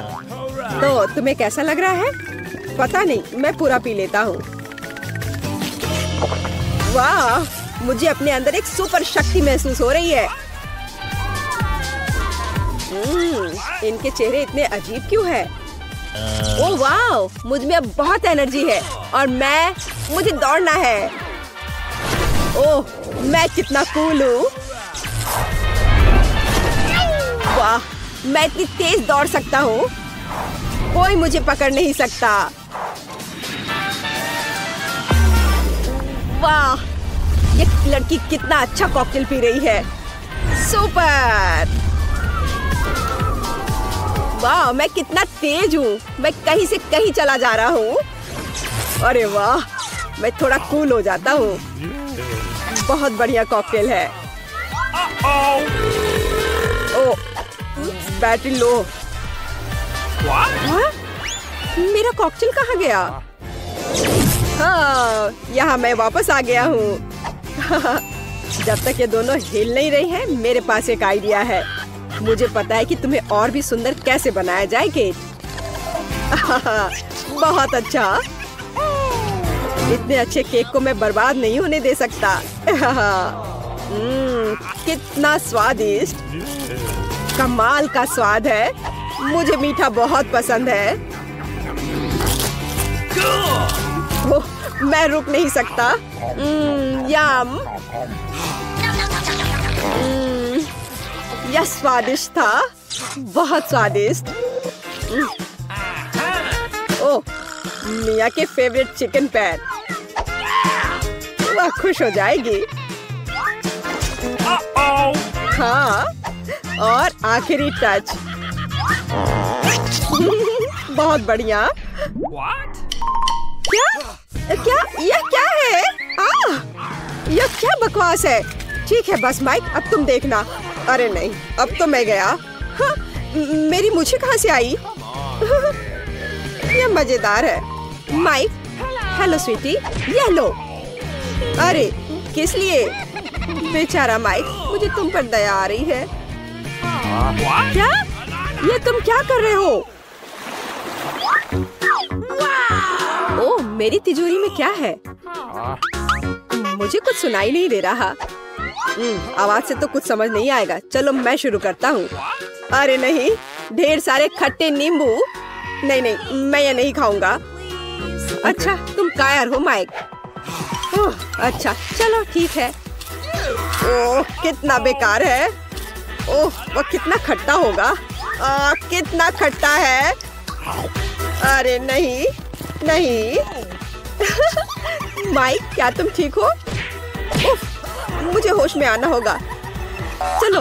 तो तुम्हें कैसा लग रहा है? पता नहीं, मैं पूरा पी लेता हूँ। वाह, मुझे अपने अंदर एक सुपर शक्ति महसूस हो रही है। इनके चेहरे इतने अजीब क्यों है? ओह वाह, मुझ में अब बहुत एनर्जी है और मुझे दौड़ना है। ओह, मैं कितना कूल हूँ। वाह, मैं इतनी तेज दौड़ सकता हूँ, कोई मुझे पकड़ नहीं सकता। वाह, ये लड़की कितना अच्छा कॉकटेल पी रही है। सुपर। वाह, मैं कितना तेज हूँ, मैं कहीं से कहीं चला जा रहा हूँ। अरे वाह, मैं थोड़ा कूल हो जाता हूँ। बहुत बढ़िया कॉकटेल है। ओह, बैटरी लो। हाँ? मेरा कॉकटेल कहाँ गया? हाँ, यहाँ मैं वापस आ गया हूँ। जब तक ये दोनों हिल नहीं रही हैं, मेरे पास एक आइडिया है। मुझे पता है कि तुम्हें और भी सुंदर कैसे बनाया जाए केट। बहुत अच्छा। इतने अच्छे केक को मैं बर्बाद नहीं होने दे सकता। कितना स्वादिष्ट, कमाल का स्वाद है। मुझे मीठा बहुत पसंद है। ओह, मैं रुक नहीं सकता। यम। यह स्वादिष्ट था, बहुत स्वादिष्ट। ओह, मिया के फेवरेट चिकन पैर। वह खुश हो जाएगी। हाँ, और आखिरी टच। बहुत बढ़िया। क्या यह क्या है? यह क्या बकवास है? ठीक है बस माइक, अब तुम देखना। अरे नहीं, अब तो मैं गया। हाँ, मेरी मुझे कहाँ से आई? यह मजेदार है। माइक, हेलो स्वीटी, यह लो। अरे किस लिए? बेचारा माइक, मुझे तुम पर दया आ रही है। क्या? ये तुम क्या कर रहे हो? ओह, मेरी तिजोरी में क्या है? मुझे कुछ सुनाई नहीं दे रहा। आवाज से तो कुछ समझ नहीं आएगा। चलो मैं शुरू करता हूँ। अरे नहीं, ढेर सारे खट्टे नींबू। नहीं नहीं, मैं ये नहीं खाऊंगा। अच्छा, तुम कायर हो माइक। अच्छा, चलो ठीक है। ओह, कितना बेकार है। ओह, वो कितना खट्टा होगा। कितना खट्टा है। अरे नहीं नहीं। माइक, क्या तुम ठीक हो? मुझे होश में आना होगा। चलो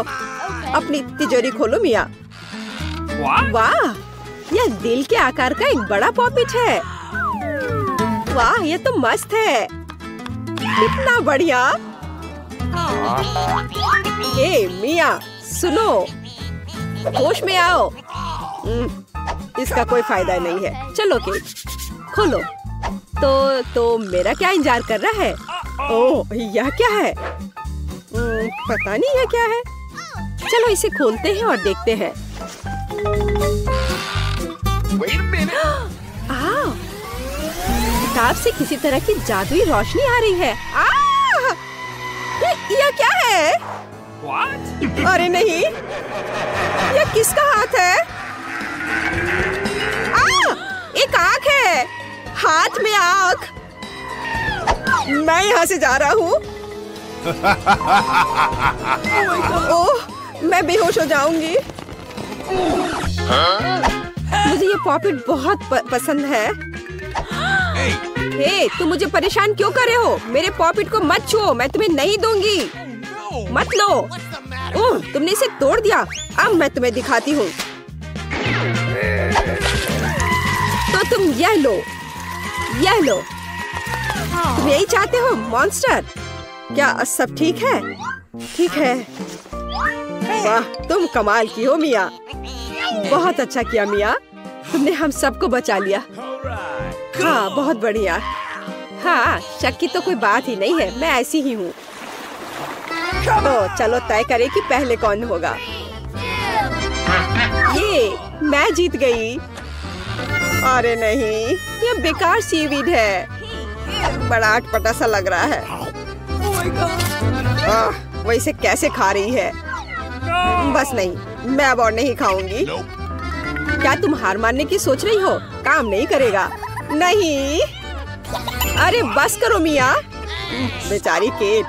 अपनी तिजोरी खोलो मिया। वाह, यह दिल के आकार का एक बड़ा पॉपिट है। वाह, यह तो मस्त है। कितना बढ़िया। ए मिया, सुनो, होश में आओ। इसका कोई फायदा नहीं है। चलो केक खोलो। तो मेरा क्या इंतजार कर रहा है? ओह, यह क्या है? पता नहीं है क्या है। चलो इसे खोलते हैं और देखते हैं। Wait a minute. किताब से किसी तरह की जादुई रोशनी आ रही है। यह क्या है? What? अरे नहीं, यह किसका हाथ है? एक आँख है, हाथ में आँख। मैं यहाँ से जा रहा हूँ। ओह, मैं बेहोश हो जाऊंगी। मुझे ये पॉपिट बहुत पसंद है। हे, तुम मुझे परेशान क्यों कर रहे हो? मेरे पॉपिट को मत छुओ, मैं तुम्हें नहीं दूंगी। मत लो। ओह, तुमने इसे तोड़ दिया। अब मैं तुम्हें दिखाती हूँ। तो तुम यह लो, यह लो। तुम यही चाहते हो मॉन्स्टर? क्या सब ठीक है? ठीक है। वाह, तुम कमाल की हो मिया। बहुत अच्छा किया मिया, तुमने हम सबको बचा लिया। हाँ, बहुत बढ़िया। हाँ, शक की तो कोई बात ही नहीं है, मैं ऐसी ही हूँ। तो चलो तय करें कि पहले कौन होगा। ये मैं जीत गई। अरे नहीं, ये बेकार सीवीड है। बड़ा अटपटा सा लग रहा है। वो इसे कैसे खा रही है? बस नहीं, मैं अब और नहीं खाऊंगी। क्या तुम हार मानने की सोच रही हो? काम नहीं करेगा। नहीं, अरे बस करो मिया। बेचारी केट।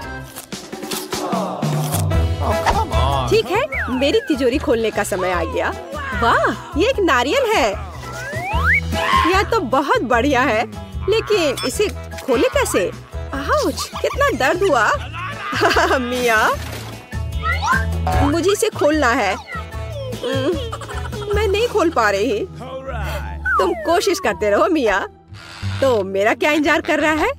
ठीक है, मेरी तिजोरी खोलने का समय आ गया। वाह, ये एक नारियल है। यह तो बहुत बढ़िया है, लेकिन इसे खोले कैसे? आउच, कितना दर्द हुआ। मिया, मुझे इसे खोलना है। मैं नहीं खोल पा रही। तुम कोशिश करते रहो मिया। तो मेरा क्या इंतजार कर रहा है?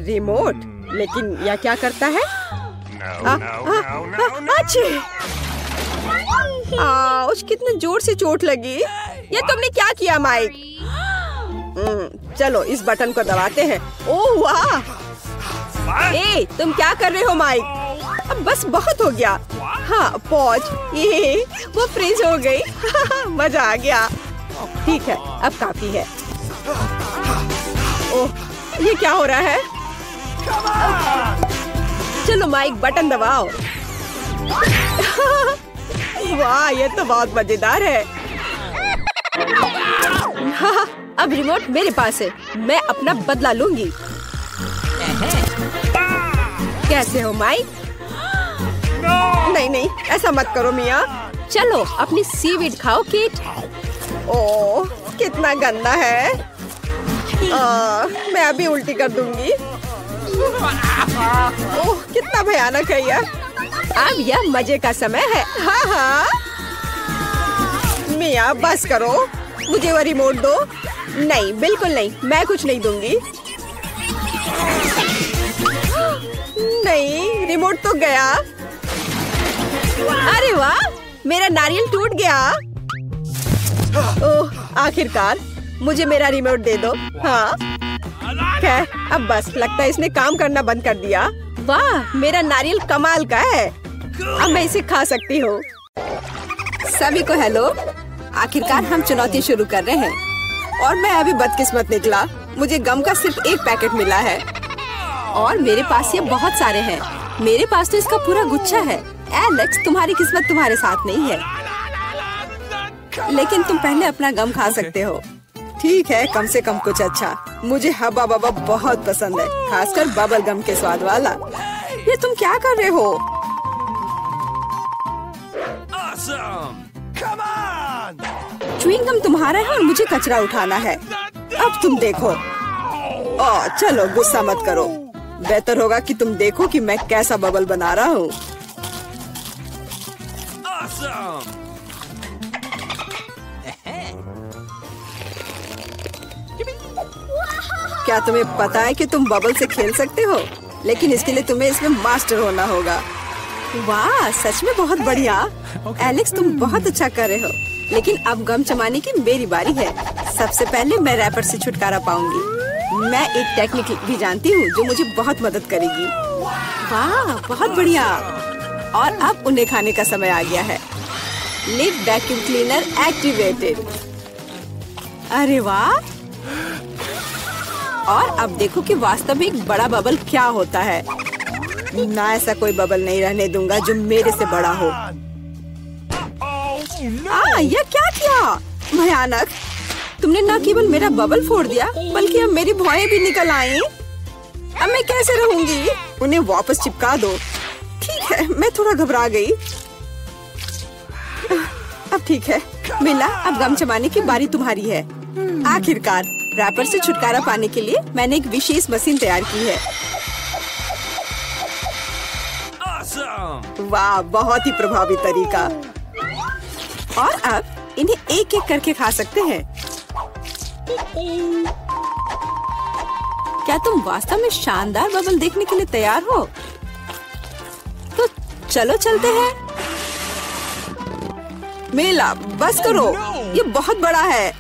रिमोट। लेकिन यह क्या करता है? आउच, कितने जोर से चोट लगी। ये तुमने क्या किया माइक? चलो इस बटन को दबाते हैं। ओह वाह! ए, तुम क्या कर रहे हो माइक? अब बस बहुत हो गया। हाँ, पॉज। ये वो फ्रीज हो गई। मजा आ गया। ठीक है, अब काफी है। ओह, ये क्या हो रहा है? चलो माइक, बटन दबाओ। वाह, ये तो बहुत मजेदार है। हाँ, अब रिमोट मेरे पास है। मैं अपना बदला लूंगी। कैसे हो माइक? नहीं नहीं, ऐसा मत करो मिया। चलो अपनी सीवीड खाओ केट। ओह, कितना गंदा है। मैं अभी उल्टी कर दूंगी। ओह, कितना भयानक है यह। अब यह मजे का समय है। हाँ हाँ मिया, बस करो। मुझे वो रिमोट दो। नहीं, बिल्कुल नहीं, मैं कुछ नहीं दूंगी। नहीं, रिमोट तो गया। अरे वाह, मेरा नारियल टूट गया। ओह, आखिरकार मुझे मेरा रिमोट दे दो। हाँ, खैर, अब बस लगता है इसने काम करना बंद कर दिया। वाह, मेरा नारियल कमाल का है। अब मैं इसे खा सकती हूँ। सभी को हेलो। आखिरकार हम चुनौती शुरू कर रहे हैं और मैं अभी बदकिस्मत निकला। मुझे गम का सिर्फ एक पैकेट मिला है और मेरे पास ये बहुत सारे हैं। मेरे पास तो इसका पूरा गुच्छा है। एलेक्स, तुम्हारी किस्मत तुम्हारे साथ नहीं है, लेकिन तुम पहले अपना गम खा सकते हो। ठीक है, कम से कम कुछ अच्छा। मुझे हब्बा बब्बा बहुत पसंद है, खासकर बबल गम के स्वाद वाला। ये तुम क्या कर रहे हो? Awesome! Come on! Chewing gum तुम्हारा है और मुझे कचरा उठाना है। अब तुम देखो। ओह, चलो गुस्सा मत करो। बेहतर होगा कि तुम देखो कि मैं कैसा बबल बना रहा हूँ। Awesome! क्या तुम्हें पता है कि तुम बबल से खेल सकते हो? लेकिन इसके लिए तुम्हें इसमें मास्टर होना होगा। वाह, सच में बहुत बढ़िया। एलेक्स, तुम बहुत अच्छा कर रहे हो। लेकिन अब गम चबाने की मेरी बारी है। सबसे पहले मैं रैपर से छुटकारा पाऊंगी। मैं एक टेक्निक भी जानती हूँ जो मुझे बहुत मदद करेगी। वाह, बहुत बढ़िया। और अब उन्हें खाने का समय आ गया है। Lid vacuum cleaner activated. अरे वाह। और अब देखो कि वास्तव में एक बड़ा बबल क्या होता है। ना, ऐसा कोई बबल नहीं रहने दूंगा जो मेरे से बड़ा हो। यह क्या किया? भयानक। तुमने न केवल मेरा बबल फोड़ दिया बल्कि अब मेरी भौएं भी निकल आई। अब मैं कैसे रहूंगी? उन्हें वापस चिपका दो। ठीक है, मैं थोड़ा घबरा गई। अब ठीक है मिला, अब गम जमाने की बारी तुम्हारी है। आखिरकार रैपर से छुटकारा पाने के लिए मैंने एक विशेष मशीन तैयार की है। Awesome! वाह, बहुत ही प्रभावी तरीका। और अब इन्हें एक एक करके खा सकते हैं। क्या तुम वास्तव में शानदार बबल देखने के लिए तैयार हो? तो चलो चलते हैं। मेला, बस करो, ये बहुत बड़ा है।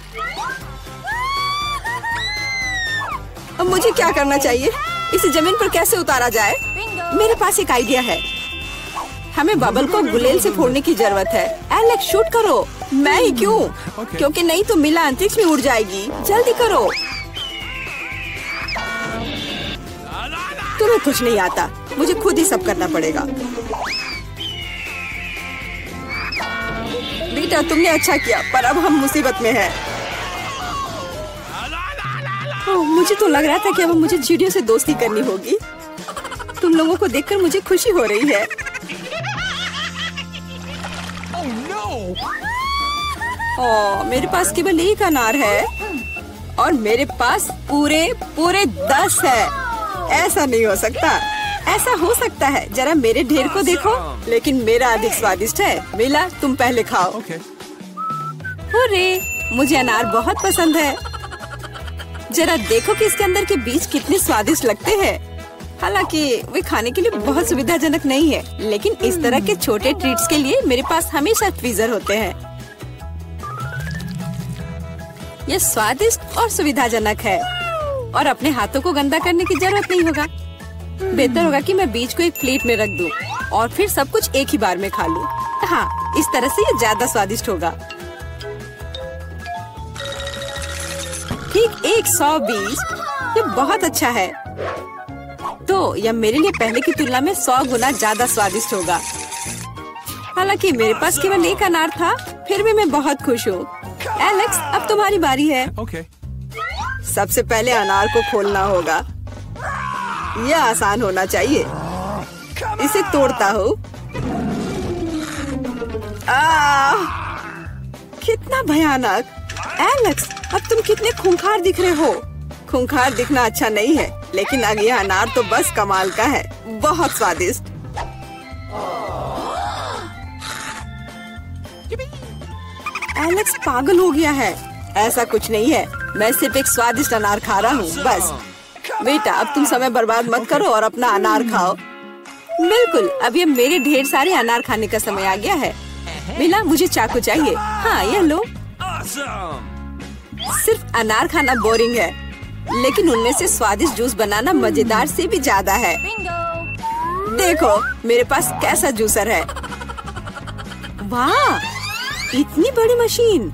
अब मुझे क्या करना चाहिए? इसे जमीन पर कैसे उतारा जाए? मेरे पास एक आइडिया है। हमें बबल को गुलेल से फोड़ने की जरूरत है। एलेक्स, शूट करो। मैं ही क्यों? क्योंकि नहीं तो मिला अंतरिक्ष में उड़ जाएगी। जल्दी करो। तुम्हें कुछ नहीं आता, मुझे खुद ही सब करना पड़ेगा। बेटा, तुमने अच्छा किया, पर अब हम मुसीबत में हैं। मुझे तो लग रहा था कि अब मुझे चिड़ियों से दोस्ती करनी होगी। तुम लोगों को देखकर मुझे खुशी हो रही है। मेरे पास केवल एक अनार है और मेरे पास पूरे 10 है। ऐसा नहीं हो सकता। ऐसा हो सकता है, जरा मेरे ढेर को देखो, लेकिन मेरा अधिक स्वादिष्ट है। मिला, तुम पहले खाओ। हुर्रे, मुझे अनार बहुत पसंद है। जरा देखो कि इसके अंदर के बीज कितने स्वादिष्ट लगते हैं। हालांकि वे खाने के लिए बहुत सुविधाजनक नहीं है, लेकिन इस तरह के छोटे ट्रीट्स के लिए मेरे पास हमेशा ट्वीजर होते हैं। यह स्वादिष्ट और सुविधाजनक है और अपने हाथों को गंदा करने की जरूरत नहीं होगा। बेहतर होगा कि मैं बीज को एक प्लेट में रख दूं और फिर सब कुछ एक ही बार में खा लूं। हाँ, इस तरह से ये ज्यादा स्वादिष्ट होगा। ठीक 100 बीज, ये बहुत अच्छा है। तो यह मेरे लिए पहले की तुलना में 100 गुना ज्यादा स्वादिष्ट होगा। हालांकि मेरे पास केवल एक अनार था, फिर भी मैं बहुत खुश हूँ। एलेक्स, अब तुम्हारी बारी है। सबसे पहले अनार को खोलना होगा। यह आसान होना चाहिए। इसे तोड़ता हूँ। कितना भयानक। एलेक्स, अब तुम कितने खूंखार दिख रहे हो। खूंखार दिखना अच्छा नहीं है, लेकिन अब यह अनार तो बस कमाल का है। बहुत स्वादिष्ट। एलेक्स पागल हो गया है। ऐसा कुछ नहीं है, मैं सिर्फ एक स्वादिष्ट अनार खा रहा हूँ, बस। बेटा, अब तुम समय बर्बाद मत करो और अपना अनार खाओ। बिल्कुल, अब ये मेरे ढेर सारे अनार खाने का समय आ गया है। मिला, मुझे चाकू चाहिए। हाँ, यह लो। सिर्फ अनार खाना बोरिंग है, लेकिन उनमें से स्वादिष्ट जूस बनाना मजेदार से भी ज्यादा है। देखो मेरे पास कैसा जूसर है। वाह, इतनी बड़ी मशीन।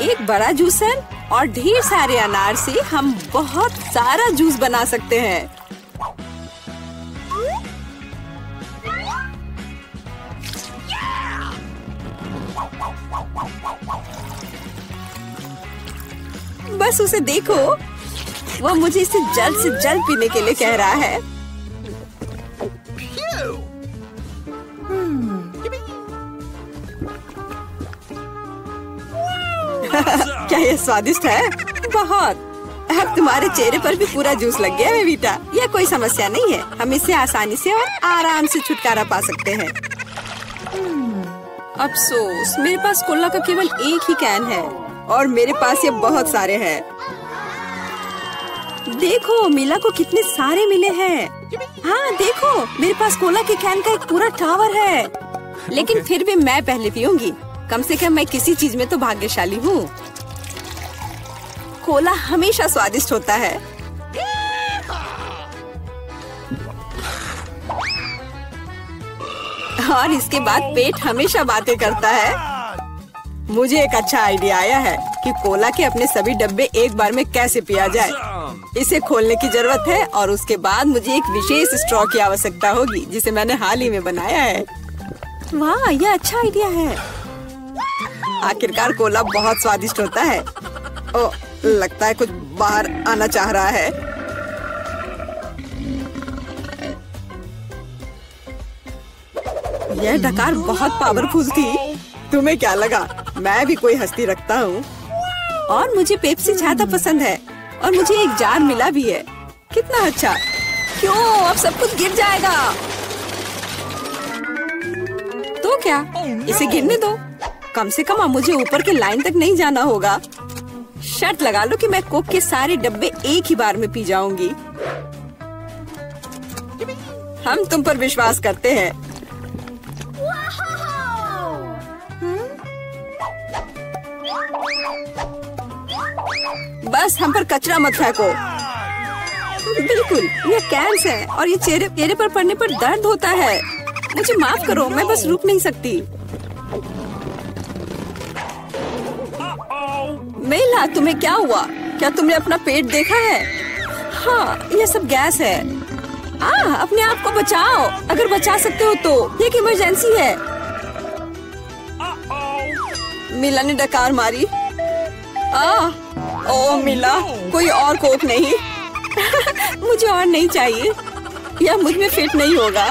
एक बड़ा जूसर और ढेर सारे अनार से हम बहुत सारा जूस बना सकते हैं। बस उसे देखो, वो मुझे इसे जल्द से जल्द पीने के लिए कह रहा है। क्या ये स्वादिष्ट है? बहुत। अब तुम्हारे चेहरे पर भी पूरा जूस लग गया है बेटा। यह कोई समस्या नहीं है, हम इससे आसानी से और आराम से छुटकारा पा सकते हैं। अफसोस, मेरे पास कोला का केवल एक ही कैन है और मेरे पास ये बहुत सारे हैं। देखो मिला को कितने सारे मिले हैं। हाँ देखो, मेरे पास कोला के कैन का एक पूरा टावर है। लेकिन फिर भी मैं पहले पीऊंगी। कम से कम मैं किसी चीज में तो भाग्यशाली हूँ। कोला हमेशा स्वादिष्ट होता है। और इसके बाद पेट हमेशा बातें करता है। मुझे एक अच्छा आइडिया आया है कि कोला के अपने सभी डब्बे एक बार में कैसे पिया जाए। इसे खोलने की जरूरत है और उसके बाद मुझे एक विशेष स्ट्रॉ की आवश्यकता होगी जिसे मैंने हाल ही में बनाया है। वाह, यह अच्छा आइडिया है। आखिरकार कोला बहुत स्वादिष्ट होता है। ओ, लगता है कुछ बाहर आना चाह रहा है। यह डकार बहुत पावरफुल थी। तुम्हें क्या लगा मैं भी कोई हस्ती रखता हूँ? और मुझे पेप्सी ज्यादा पसंद है और मुझे एक जार मिला भी है। कितना अच्छा। क्यों, अब सब कुछ गिर जाएगा। तो क्या, इसे गिरने दो। कम से कम अब मुझे ऊपर के लाइन तक नहीं जाना होगा। शर्त लगा लो कि मैं कोक के सारे डब्बे एक ही बार में पी जाऊंगी। हम तुम पर विश्वास करते हैं। बस हम पर कचरा मत फेंको। बिल्कुल, ये कैंस है और ये चेहरे पर पड़ने पर दर्द होता है। मुझे माफ करो, मैं बस रुक नहीं सकती। मेला, तुम्हें क्या हुआ? क्या तुमने अपना पेट देखा है? हाँ, ये सब गैस है। अपने आप को बचाओ, अगर बचा सकते हो तो। ये एक इमरजेंसी है। मिला ने डकार मारी। ओ मिला, कोई और कोक नहीं? मुझे और नहीं चाहिए, यह मुझ में फिट नहीं होगा।